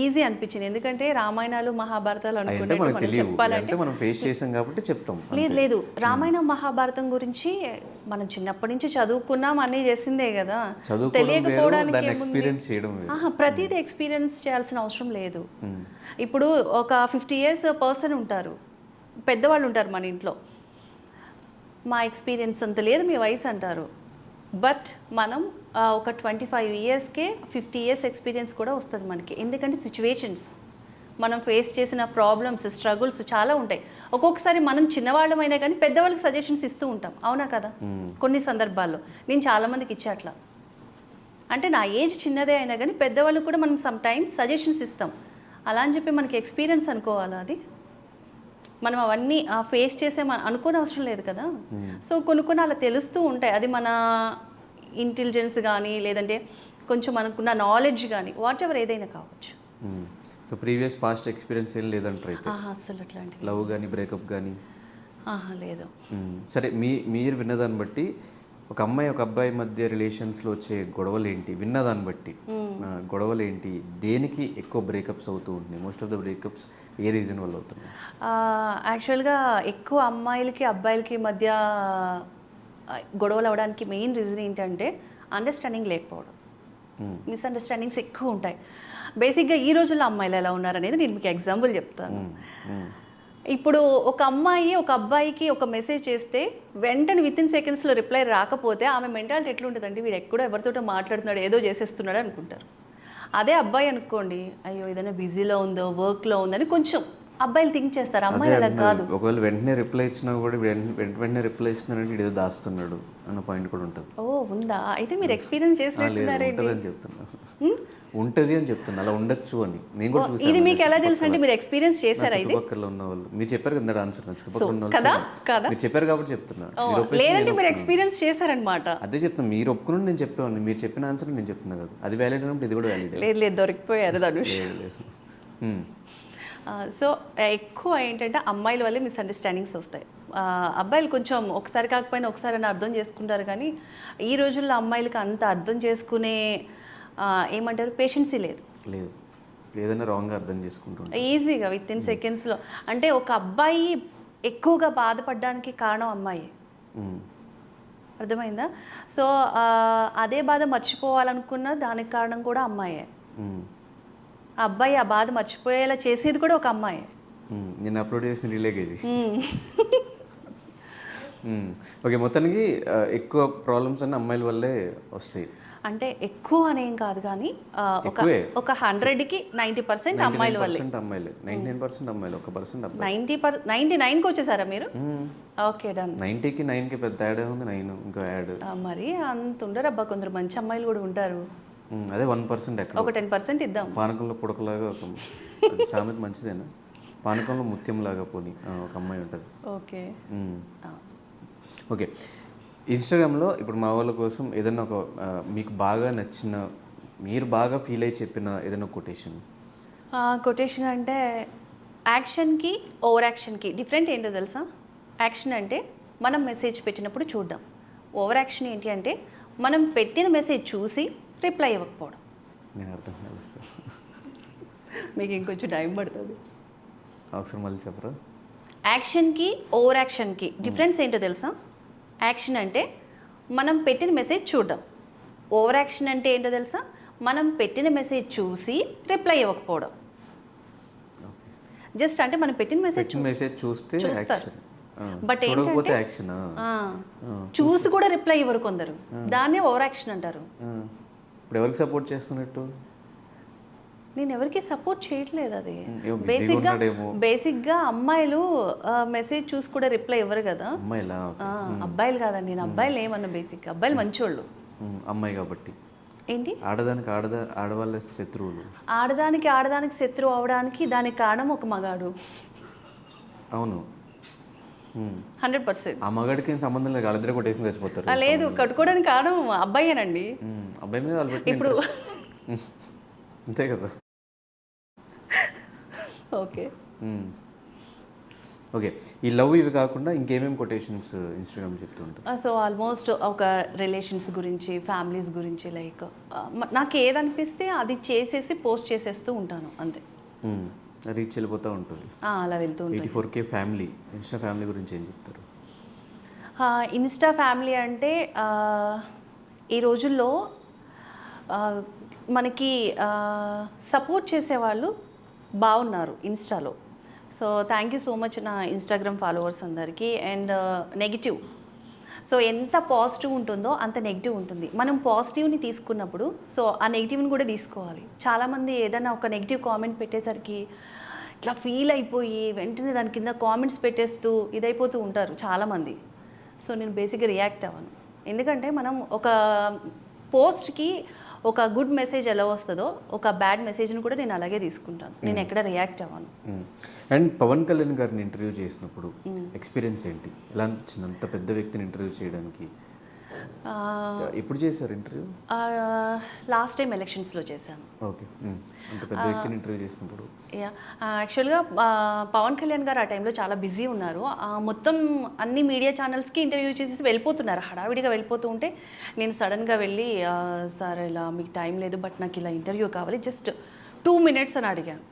ఈజీ అనిపించింది, ఎందుకంటే రామాయణాలు మహాభారతాలు అంటే మనకు తెలియదు, అంటే మనం ఫేస్ చేసాం కాబట్టి చెప్తాం. లేదు రామాయణం మహాభారతం గురించి మనం చిన్నప్పటి నుంచి చదువుకున్నాం, అన్నీ చేసిందే కదా, తెలియకపోవడానికి ఎక్స్పీరియన్స్ చేయడం ప్రతిదీ ఎక్స్పీరియన్స్ చేయాల్సిన అవసరం లేదు. ఇప్పుడు ఒక 50 years పర్సన్ ఉంటారు, పెద్దవాళ్ళు ఉంటారు మన ఇంట్లో, మా ఎక్స్పీరియన్స్ అంత లేదు మీ వయసు అంటారు. బట్ మనం ఒక 25 yearsకే 50 years ఎక్స్పీరియన్స్ కూడా వస్తుంది మనకి, ఎందుకంటే సిచ్యువేషన్స్, మనం ఫేస్ చేసిన ప్రాబ్లమ్స్, స్ట్రగుల్స్ చాలా ఉంటాయి. ఒక్కొక్కసారి మనం చిన్నవాళ్ళమైనా కానీ పెద్దవాళ్ళకి సజెషన్స్ ఇస్తూ ఉంటాం, అవునా కదా. కొన్ని సందర్భాల్లో నేను చాలామందికి ఇచ్చా అట్లా, అంటే నా ఏజ్ చిన్నదే అయినా కానీ పెద్దవాళ్ళకి కూడా మనం సమ్ టైమ్స్ సజెషన్స్ ఇస్తాం. అలా అని చెప్పి మనకి ఎక్స్పీరియన్స్ అనుకోవాలా, అది మనం అవన్నీ ఫేస్ చేసే అనుకోని అవసరం లేదు కదా. సో కొన్ని అలా తెలుస్తూ ఉంటాయి, అది మన ఇంటెలిజెన్స్ కానీ లేదంటే కొంచెం మనకున్న నాలెడ్జ్ కానీ వాట్ ఎవర్ ఏదైనా కావచ్చు. సో ప్రీవియస్ పాస్ట్ ఎక్స్పీరియన్స్ ఏం లేదంటారు అయితే? అసలు అట్లాంటివి లవ్ కానీ బ్రేకప్ కానీ లేదు. సరే, మీరు విన్నదాన్ని బట్టి ఒక అమ్మాయి ఒక అబ్బాయి మధ్య రిలేషన్స్లో వచ్చే గొడవలు ఏంటి, విన్నదాన్ని బట్టి గొడవలు ఏంటి, దేనికి ఎక్కువ బ్రేకప్స్ అవుతూ ఉంటున్నాయి? Most of the breakups A reason వల్ల అవుతున్నాయి? యాక్చువల్గా ఎక్కువ అమ్మాయిలకి అబ్బాయిలకి మధ్య గొడవలు అవడానికి మెయిన్ రీజన్ ఏంటంటే అండర్స్టాండింగ్ లేకపోవడం, మిస్అండర్స్టాండింగ్స్ ఎక్కువ ఉంటాయి. బేసిక్గా ఈ రోజుల్లో అమ్మాయిలు ఎలా ఉన్నారనేది నేను మీకు ఎగ్జాంపుల్ చెప్తాను. ఇప్పుడు ఒక అమ్మాయి ఒక అబ్బాయికి ఒక మెసేజ్ చేస్తే వెంటనే వితిన్ సెకండ్స్లో రిప్లై రాకపోతే ఆమె మెంటాలిటీ ఎట్లుంటుందంటే వీడు ఎక్కడో ఎవరితోటో మాట్లాడుతున్నాడు, ఏదో చేసేస్తున్నాడు అనుకుంటారు. అదే అబ్బాయి అనుకోండి, అయ్యో ఏదైనా బిజీలో ఉందో వర్క్లో ఉందని కొంచెం అబ్బాయిలు థింక్ చేస్తారు, అమ్మాయి అలా కాదు. ఒకవేళ వెంటనే రిప్లై ఇచ్చినా కూడా వెంటనే రిప్లై ఇస్తున్నారంటే ఏదో దాస్తున్నాడు అన్న పాయింట్ కూడా ఉంటుంది. ఓ ఉందా? అయితే మీరు ఎక్స్పీరియన్స్ చేసినట్టున్నారేంటి? ఉంటుంది అని చెప్తున్నా, అలా ఉండొచ్చు అని నేను కూడా చూసాను. ఇది మీకు ఎలా తెలుసు అంటే మీరు ఎక్స్పీరియన్స్ చేశారా? ఇది చుట్టుపక్కల ఉన్న వాళ్ళు మీరు చెప్పారు కదా ఆన్సర్, చుట్టుపక్కల ఉన్న కదా కదా మీరు చెప్పారు కాబట్టి చెప్తున్నా. లేదంటే మీరు ఎక్స్పీరియన్స్ చేశారనమాట. అదే చెప్తున్నా, మీరు ఒప్పుకుని నేను చెప్పాను, మీరు చెప్పిన ఆన్సర్ నేను చెప్తున్నా కదా, అది వ్యాలిడ్ అయినప్పుడు ఇది కూడా వ్యాలిడ్. లేదు దొరికిపోయారు ధనుష్. సో ఎక్కువ ఏంటంటే అమ్మాయిల వల్లే మిస్అండర్స్టాండింగ్స్ వస్తాయి. అబ్బాయిలు కొంచెం ఒకసారి కాకపోయినా ఒకసారి అని అర్థం చేసుకుంటారు, కానీ ఈ రోజుల్లో అమ్మాయిలకి అంత అర్థం చేసుకునే ఏమంటారు పేషెన్సీ లేదు. ఏదైనా రాంగ్గా అర్థం చేసుకుంటారు ఈజీగా వితిన్ సెకండ్స్లో. అంటే ఒక అబ్బాయి ఎక్కువగా బాధపడడానికి కారణం అమ్మాయి, అర్థమైందా? సో అదే బాధ మర్చిపోవాలనుకున్న దానికి కారణం కూడా అమ్మాయే. ఆ అబ్బాయి ఆ బాధ మర్చిపోయేలా చేసేది కూడా ఒక అమ్మాయి. నేను అప్లోడ్ చేసిన రిలేక్ ఇది. ఓకే, మొత్తానికి ఎక్కువ ప్రాబ్లమ్స్ అన్నీ అమ్మాయిల వల్లే వస్తాయి. అంటే ఎక్కువ అనేం కాదు, కానీ ఒక 100కి 90% అమ్మాయిల వల్లే. 99% అమ్మాయిలు, 1% 99కి వచ్చేసారా మీరు? Okay done. 90కి 9కి పెద్ద తేడా ఉంది, 9 ఇంకా యాడ్. మరి అంత ఉండరు అబ్బా, కొందరు మంచి అమ్మాయిలు కూడా ఉంటారు. అదే 1% ఎక్కడ, ఒక 10% ఇద్దాం. పానకంలో పుడకలాగా ఒక సామెత మంచిదేనా, పానకంలో ముత్యంలాగా పోని ఒక అమ్మాయి ఉంటుంది. ఓకే ఓకే, ఇన్స్టాగ్రామ్లో ఇప్పుడు మా వాళ్ళ కోసం ఏదైనా ఒక మీకు బాగా నచ్చిన, మీరు బాగా ఫీల్ అయ్యి చెప్పిన ఏదైనా కొటేషన్? కొటేషన్ అంటే యాక్షన్కి ఓవర్ యాక్షన్కి డిఫరెంట్ ఏంటో తెలుసా? యాక్షన్ అంటే మనం మెసేజ్ పెట్టినప్పుడు చూద్దాం, ఓవర్ యాక్షన్ ఏంటి అంటే మనం పెట్టిన మెసేజ్ చూసి రిప్లై ఇవ్వకపోవడం. నేను అర్థం కాదు, మీకు ఇంకొంచెం టైం పడుతుంది. ఒకసారి మళ్ళీ చెప్పరా? యాక్షన్కి ఓవర్ యాక్షన్కి డిఫరెన్స్ ఏంటో తెలుసా? యాక్షన్ అంటే మనం పెట్టిన మెసేజ్ చూడడం, ఓవర్ యాక్షన్ అంటే ఏంటో తెలుసా? మనం పెట్టిన మెసేజ్ చూసి రిప్లై ఇవ్వకపోవడం. జస్ట్ అంటే మనం పెట్టిన మెసేజ్ చూస్తే చూస్తారు, బట్ ఏంటంటే చూసి కూడా రిప్లై ఇవ్వరు కొందరు, దాన్నే ఓవర్ యాక్షన్ అంటారు. ఇప్పుడు ఎవరికి సపోర్ట్ చేస్తున్నట్టు? నేను ఎవరికి సపోర్ట్ చేయట్లేదు అది. ఏమో బిజీగా ఉన్నాడేమో. బేసిక్గా అమ్మాయిలు మెసేజ్ చూసి కూడా రిప్లై ఇవ్వరు కదా. అమ్మాయిలా? అబ్బాయిలు కాదండి, నేను అబ్బాయిలు ఏమన్నా, బేసిక్ అబ్బాయిలు మంచోళ్ళు. అమ్మాయి కాబట్టి ఏంటి ఆడదానికి ఆడవాళ్ళ శత్రువులు. ఆడదానికి శత్రువు అవడానికి దానికి కారణం ఒక మగాడు. అవును. 100%. ఆ మగాడికి ఏం సంబంధం లేదు, వాళ్ళిద్దరే కొట్టేసి చచ్చిపోతారు. లేదు, కట్టుకోవడానికి కారణం అబ్బాయేనండి. అబ్బాయి మీద వాళ్ళు పెట్టిన ఇప్పుడు interest. అంతే కదా. ఓకే. ఓకే, ఈ లవ్ ఇవి కాకుండా ఇంకేమేమి కొటేషన్స్ ఇన్స్టాగ్రామ్ చెప్తూ ఉంటారు? సో ఆల్మోస్ట్ ఒక రిలేషన్స్ గురించి, ఫ్యామిలీస్ గురించి, లైక్ నాకు ఏదనిపిస్తే అది చేసేసి పోస్ట్ చేసేస్తూ ఉంటాను అంతే. రీచ్ వెళ్ళిపోతూ ఉంటుంది. అలా వెళ్తూ ఉంటుంది. 84K ఫ్యామిలీ, ఇన్స్టా ఫ్యామిలీ గురించి ఏం చెప్తారు? ఇన్స్టా ఫ్యామిలీ అంటే ఈ రోజుల్లో మనకి సపోర్ట్ చేసేవాళ్ళు బాగున్నారు ఇన్స్టాలో. So thank you so much నా ఇన్స్టాగ్రామ్ ఫాలోవర్స్ అందరికీ. అండ్ నెగిటివ్, సో ఎంత పాజిటివ్ ఉంటుందో అంత నెగిటివ్ ఉంటుంది. మనం పాజిటివ్ని తీసుకున్నప్పుడు సో ఆ నెగిటివ్ని కూడా తీసుకోవాలి. చాలామంది ఏదైనా ఒక నెగిటివ్ కామెంట్ పెట్టేసరికి ఇట్లా ఫీల్ అయిపోయి వెంటనే దాని కింద కామెంట్స్ పెట్టేస్తూ ఇదైపోతూ ఉంటారు చాలామంది. సో నేను బేసిక్గా రియాక్ట్ అవ్వను. ఎందుకంటే మనం ఒక పోస్ట్కి ఒక గుడ్ మెసేజ్ ఎలా వస్తుందో ఒక బ్యాడ్ మెసేజ్ని కూడా నేను అలాగే తీసుకుంటాను. నేను ఎక్కడ రియాక్ట్ అవ్వను. అండ్ పవన్ కళ్యాణ్ గారిని ఇంటర్వ్యూ చేసినప్పుడు ఎక్స్పీరియన్స్ ఏంటి? ఎలా అనిపించింది అంత పెద్ద వ్యక్తిని ఇంటర్వ్యూ చేయడానికి? ఎప్పుడు చేశారు ఇంటర్వ్యూ? లాస్ట్ టైం ఎలక్షన్స్లో చేశాను. ఓకే, అంత పెద్ద వ్యక్తిని ఇంటర్వ్యూ చేసినప్పుడు యాక్చువల్గా పవన్ కళ్యాణ్ గారు ఆ టైంలో చాలా బిజీ ఉన్నారు. మొత్తం అన్ని మీడియా ఛానల్స్కి ఇంటర్వ్యూ చేసేసి వెళ్ళిపోతున్నారు, హడావిడిగా వెళ్ళిపోతూ ఉంటే నేను సడన్గా వెళ్ళి సార్ ఇలా మీకు టైం లేదు బట్ నాకు ఇలా ఇంటర్వ్యూ కావాలి, జస్ట్ 2 minutes అని అడిగాను.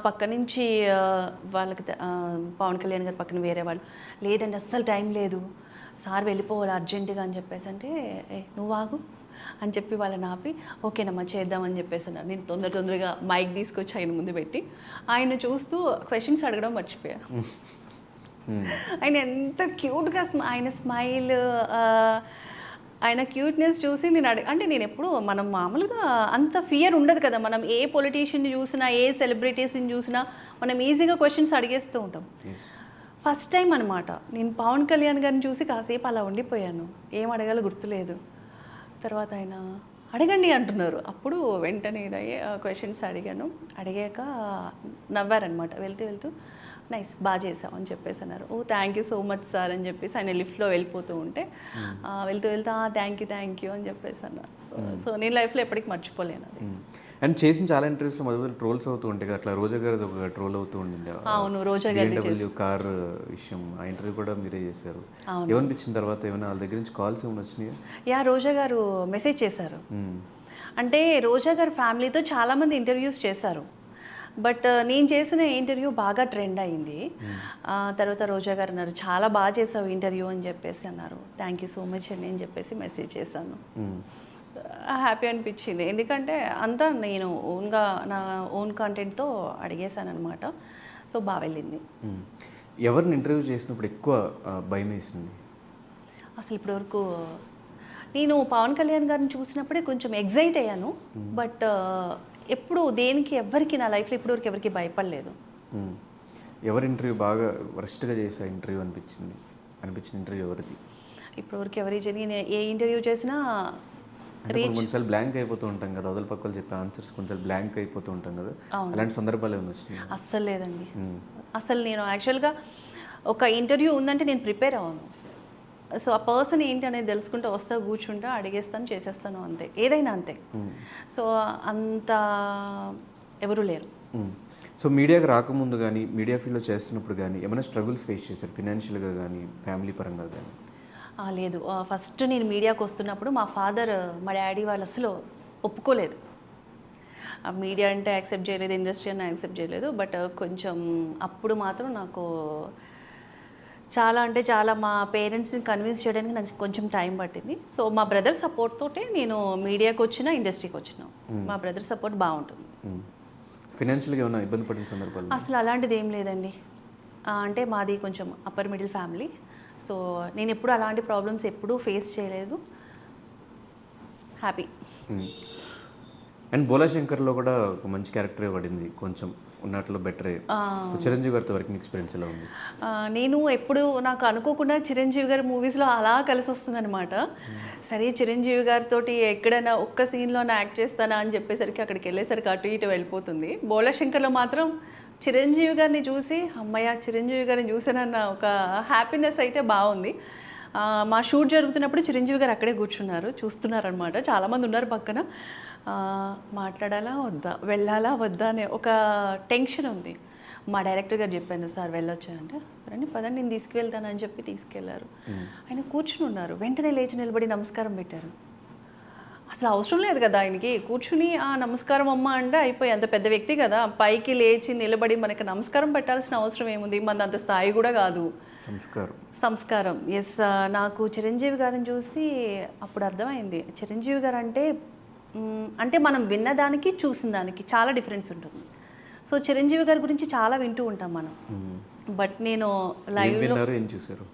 పక్క నుంచి వాళ్ళకి పవన్ కళ్యాణ్ గారు పక్కన వేరే వాళ్ళు, లేదండి అస్సలు టైం లేదు సార్ వెళ్ళిపోవాలి అర్జెంటుగా అని చెప్పేసి అంటే, నువ్వు ఆగు అని చెప్పి వాళ్ళని ఆపి ఓకేనమ్మా చేద్దామని చెప్పేసి అన్నారు. నేను తొందరగా మైక్ తీసుకొచ్చి ఆయన ముందు పెట్టి ఆయన చూస్తూ క్వశ్చన్స్ అడగడం మర్చిపోయా. ఆయన ఎంత క్యూట్గా ఆయన స్మైల్, ఆయన క్యూట్నెస్ చూసి అంటే నేను ఎప్పుడు మనం మామూలుగా అంత ఫియర్ ఉండదు కదా. మనం ఏ పొలిటీషియన్ని చూసినా ఏ సెలబ్రిటీస్ని చూసినా మనం ఈజీగా క్వశ్చన్స్ అడిగేస్తూ ఉంటాం. ఫస్ట్ టైం అనమాట నేను పవన్ కళ్యాణ్ గారిని చూసి కాసేపు అలా ఉండిపోయాను, ఏం అడగాలో గుర్తులేదు. తర్వాత ఆయన అడగండి అంటున్నారు, అప్పుడు వెంటనే ఇదయ్యి క్వశ్చన్స్ అడిగాను. అడిగాక నవ్వారనమాట. వెళ్తూ నైస్ బాగా చేసావు అని చెప్పేసి అన్నారు. Thank you so much sir అని చెప్పేసి ఆయన లిఫ్ట్లో వెళ్ళిపోతూ ఉంటే వెళ్తూ థ్యాంక్ యూ అని చెప్పేసి అన్నారు. సో నేను లైఫ్లో ఎప్పటికీ మర్చిపోలేను అది. అండ్ చేసిన చాలా ఇంటర్వ్యూస్లో మొదలు ట్రోల్స్ అవుతూ ఉంటాయి, అట్లా రోజా గారిది ఒక ట్రోల్ అవుతూ ఉండింది. అవును, రోజా గారి కార్ విషయం, ఆ ఇంటర్వ్యూ కూడా మీరే చేశారు. ఏమనిపించిన తర్వాత? ఏమైనా వాళ్ళ దగ్గర నుంచి కాల్స్ ఏమైనా వచ్చినాయా? రోజా గారు మెసేజ్ చేశారు. అంటే రోజా గారు ఫ్యామిలీతో చాలామంది ఇంటర్వ్యూస్ చేశారు, బట్ నేను చేసిన ఇంటర్వ్యూ బాగా ట్రెండ్ అయింది. తర్వాత రోజా గారు అన్నారు చాలా బాగా చేసావు ఇంటర్వ్యూ అని చెప్పేసి అన్నారు. థ్యాంక్ యూ సో మచ్ అని చెప్పేసి మెసేజ్ చేశాను. హ్యాపీ అనిపించింది, ఎందుకంటే అంతా నేను నా ఓన్ కంటెంట్తో అడిగేశాను అనమాట. సో బాగా వెళ్ళింది. ఎవరిని ఇంటర్వ్యూ చేసినప్పుడు ఎక్కువ భయం వేసింది? అసలు ఇప్పటివరకు నేను పవన్ కళ్యాణ్ గారిని చూసినప్పుడే కొంచెం ఎగ్జైట్ అయ్యాను, బట్ ఎప్పుడు దేనికి ఎవరికి నా లైఫ్లో ఇప్పటివరకు ఎవరికి భయపడలేదు. ఎవరి ఇంటర్వ్యూ బాగా వరస్ట్గా చేసే ఇంటర్వ్యూ అనిపించిన ఇంటర్వ్యూ ఎవరిది? ఇప్పటివరకు ఎవరి నేను ఏ ఇంటర్వ్యూ చేసినా కొంచెం బ్లాంక్ అయిపోతూ ఉంటాం కదా, వదల పక్కలు చెప్పే ఆన్సర్స్ కొంచెం బ్లాంక్ అయిపోతూ ఉంటాం కదా, అలాంటి సందర్భాలు ఏమైనా వచ్చినాయి? అస్సలు లేదండి. అసలు నేను యాక్చువల్గా ఒక ఇంటర్వ్యూ ఉందంటే నేను ప్రిపేర్ అవ్వను. సో ఆ పర్సన్ ఏంటి అనేది తెలుసుకుంటూ వస్తా, కూర్చుంటా, అడిగేస్తాను, చేసేస్తాను, అంతే. ఏదైనా అంతే. సో అంత ఎవరు లేరు. సో మీడియాకి రాకముందు కానీ మీడియా ఫీల్డ్లో చేస్తున్నప్పుడు కానీ ఏమైనా స్ట్రగుల్స్ ఫేస్ చేశారు, ఫినాన్షియల్గా కానీ ఫ్యామిలీ పరంగా కానీ? లేదు, ఫస్ట్ నేను మీడియాకి వస్తున్నప్పుడు మా ఫాదర్ మా డాడీ వాళ్ళు అసలు ఒప్పుకోలేదు. మీడియా అంటే యాక్సెప్ట్ చేయలేదు, ఇండస్ట్రీ అని యాక్సెప్ట్ చేయలేదు. బట్ కొంచెం అప్పుడు మాత్రం నాకు చాలా మా పేరెంట్స్ని కన్విన్స్ చేయడానికి నాకు కొంచెం టైం పట్టింది. సో మా బ్రదర్ సపోర్ట్ తోటే నేను మీడియాకి వచ్చినా, ఇండస్ట్రీకి వచ్చినా. మా బ్రదర్ సపోర్ట్ బాగుంటుంది. ఫినాన్షియల్గా ఏమైనా ఇబ్బంది పడిన సందర్భాలు? అసలు అలాంటిది ఏం లేదండి. అంటే మాది కొంచెం అప్పర్ మిడిల్ ఫ్యామిలీ. సో నేను ఎప్పుడు అలాంటి ప్రాబ్లమ్స్ ఎప్పుడూ ఫేస్ చేయలేదు. హ్యాపీ. అండ్ బోలా శంకర్లో కూడా ఒక మంచి క్యారెక్టరే పడింది, కొంచెం ఉన్నట్లో బెటరే. సో చిరంజీవి గారితో వర్కింగ్ ఎక్స్పీరియన్స్ ఎలా ఉంది? నేను ఎప్పుడు నాకు అనుకోకుండా చిరంజీవి గారి మూవీస్లో అలా కలిసి వస్తుందన్నమాట. సరే చిరంజీవి గారితో ఎక్కడైనా ఒక్క సీన్లోనే యాక్ట్ చేస్తానా అని చెప్పేసరికి అక్కడికి వెళ్ళేసరికి అటు ఇటు వెళ్ళిపోతుంది. బోలా శంకర్లో మాత్రం చిరంజీవి గారిని చూసి అమ్మయ్య చిరంజీవి గారిని చూసానన్న ఒక హ్యాపీనెస్ అయితే బాగుంది. మా షూట్ జరుగుతున్నప్పుడు చిరంజీవి గారు అక్కడే కూర్చున్నారు, చూస్తున్నారనమాట. చాలామంది ఉన్నారు పక్కన. మాట్లాడాలా వద్దా, వెళ్ళాలా వద్దా అనే ఒక టెన్షన్ ఉంది. మా డైరెక్టర్ గారు చెప్పాను, సార్ వెళ్ళొచ్చా అంటే, రండి పదండి నేను తీసుకువెళ్తానని చెప్పి తీసుకెళ్లారు. ఆయన కూర్చుని ఉన్నారు, వెంటనే లేచి నిలబడి నమస్కారం పెట్టారు. అసలు అవసరం లేదు కదా ఆయనకి, కూర్చుని నమస్కారం అమ్మ అంటే అయిపోయి, అంత పెద్ద వ్యక్తి కదా, పైకి లేచి నిలబడి మనకి నమస్కారం పెట్టాల్సిన అవసరం ఏముంది, మనది అంత స్థాయి కూడా కాదు. సంస్కారం ఎస్. నాకు చిరంజీవి గారిని చూసి అప్పుడు అర్థమైంది, చిరంజీవి గారు అంటే మనం విన్నదానికి చూసిన దానికి చాలా డిఫరెన్స్ ఉంటుంది. సో చిరంజీవి గారి గురించి చాలా వింటూ ఉంటాం మనం, బట్ నేను లైవ్లో ఏం చూసారు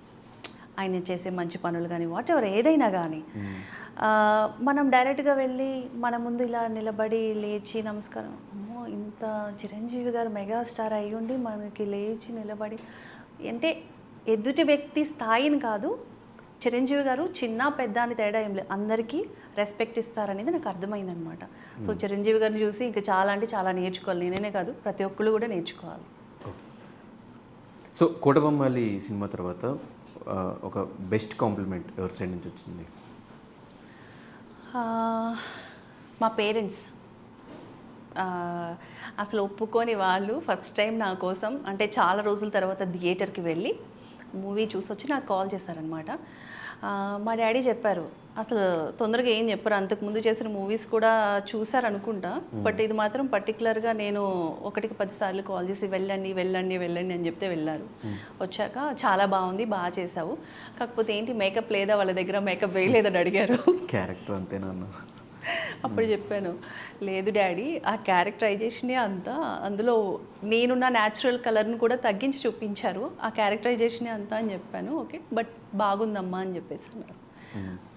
ఆయన చేసే మంచి పనులు కానీ వాట్ ఎవర్ ఏదైనా కానీ మనం డైరెక్ట్గా వెళ్ళి మన ముందు ఇలా నిలబడి లేచి నమస్కారం, అమ్మో ఇంత చిరంజీవి గారు మెగాస్టార్ అయ్యుండి మనకి లేచి నిలబడి అంటే ఎదుటి వ్యక్తి స్థాయిని కాదు, చిరంజీవి గారు చిన్న పెద్ద అని తేడా ఏం లేదు, అందరికీ రెస్పెక్ట్ ఇస్తారనేది నాకు అర్థమైందనమాట. సో చిరంజీవి గారిని చూసి ఇంకా చాలా అంటే చాలా నేర్చుకోవాలి, నేనే కాదు ప్రతి ఒక్కళ్ళు కూడా నేర్చుకోవాలి. సో కోటబొమ్మాలి సినిమా తర్వాత ఒక బెస్ట్ కాంప్లిమెంట్ ఎవరి సైడ్ నుంచి వచ్చింది? మా పేరెంట్స్ అసలు ఒప్పుకొని వాళ్ళు ఫస్ట్ టైం నా కోసం అంటే చాలా రోజుల తర్వాత థియేటర్కి వెళ్ళి మూవీ చూసి వచ్చి నాకు కాల్ చేశారనమాట. మా డాడీ చెప్పారు, అసలు తొందరగా ఏం చెప్పారు, అంతకుముందు చేసిన మూవీస్ కూడా చూసారనుకుంటా, బట్ ఇది మాత్రం పర్టికులర్గా నేను 1కి 10 సార్లు కాల్ చేసి వెళ్ళండి వెళ్ళండి వెళ్ళండి అని చెప్తే వెళ్ళారు. వచ్చాక చాలా బాగుంది, బాగా చేసావు, కాకపోతే ఏంటి మేకప్ లేదా వాళ్ళ దగ్గర, మేకప్ వేయలేదని అడిగారు. క్యారెక్టర్ అంతేనా? అప్పుడు చెప్పాను, లేదు డాడీ ఆ క్యారెక్టరైజేషనే అంతా, అందులో నేనున్న న్యాచురల్ కలర్ని కూడా తగ్గించి చూపించారు, ఆ క్యారెక్టరైజేషనే అంతా అని చెప్పాను. ఓకే బట్ బాగుందమ్మా అని చెప్పేసి అన్నారు.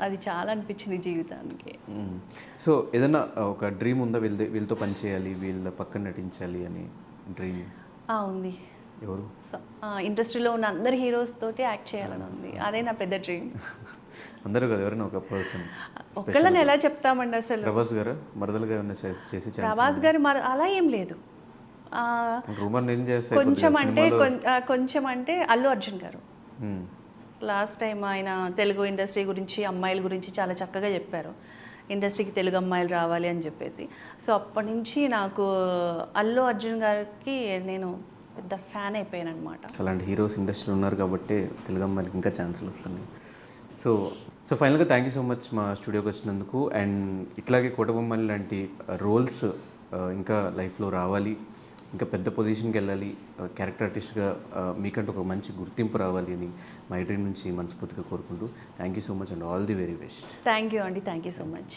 అది చాలా అనిపించింది జీవితానికి. సో ఏదైనా ఒక డ్రీమ్ ఉందా, వీళ్ళతో పని చేయాలి, వీళ్ళ పక్కన నటించాలి అని డ్రీమ్? ఉంది. ఎవరు? ఇండస్ట్రీలో ఉన్న అందరు హీరోస్ తోటి యాక్ట్ చేయాలని ఉంది, అదే నా పెద్ద డ్రీమ్. అందరూ కదా, ఎవరైనా ఒక పర్సన్. ఒక్కళ్ళని ఎలా చెప్తామండి అసలు? ప్రభాస్ గారు మరదలుగా ఏమైనా చేసి? ప్రభాస్ గారు అలా ఏం లేదు, కొంచెం అంటే అల్లు అర్జున్ గారు లాస్ట్ టైం ఆయన తెలుగు ఇండస్ట్రీ గురించి, అమ్మాయిల గురించి చాలా చక్కగా చెప్పారు, ఇండస్ట్రీకి తెలుగు అమ్మాయిలు రావాలి అని చెప్పేసి. సో అప్పటి నుంచి నాకు అల్లు అర్జున్ గారికి నేను పెద్ద ఫ్యాన్ అయిపోయాను అనమాట. అలాంటి హీరోస్ ఇండస్ట్రీలో ఉన్నారు కాబట్టి తెలుగు అమ్మాయిలకి ఇంకా ఛాన్సులు వస్తున్నాయి. సో ఫైనల్గా థ్యాంక్ యూ సో మచ్ మా స్టూడియోకి వచ్చినందుకు. అండ్ ఇట్లాగే కోటబొమ్మాలి లాంటి రోల్స్ ఇంకా లైఫ్లో రావాలి, ఇంకా పెద్ద పొజిషన్కి వెళ్ళాలి, క్యారెక్టర్ ఆర్టిస్ట్గా మీకంటూ ఒక మంచి గుర్తింపు రావాలి అని మై డ్రీమ్ నుంచి మనస్ఫూర్తిగా కోరుకుంటూ thank you so much and all the very best. Thank you అండి, థ్యాంక్ యూ సో మచ్.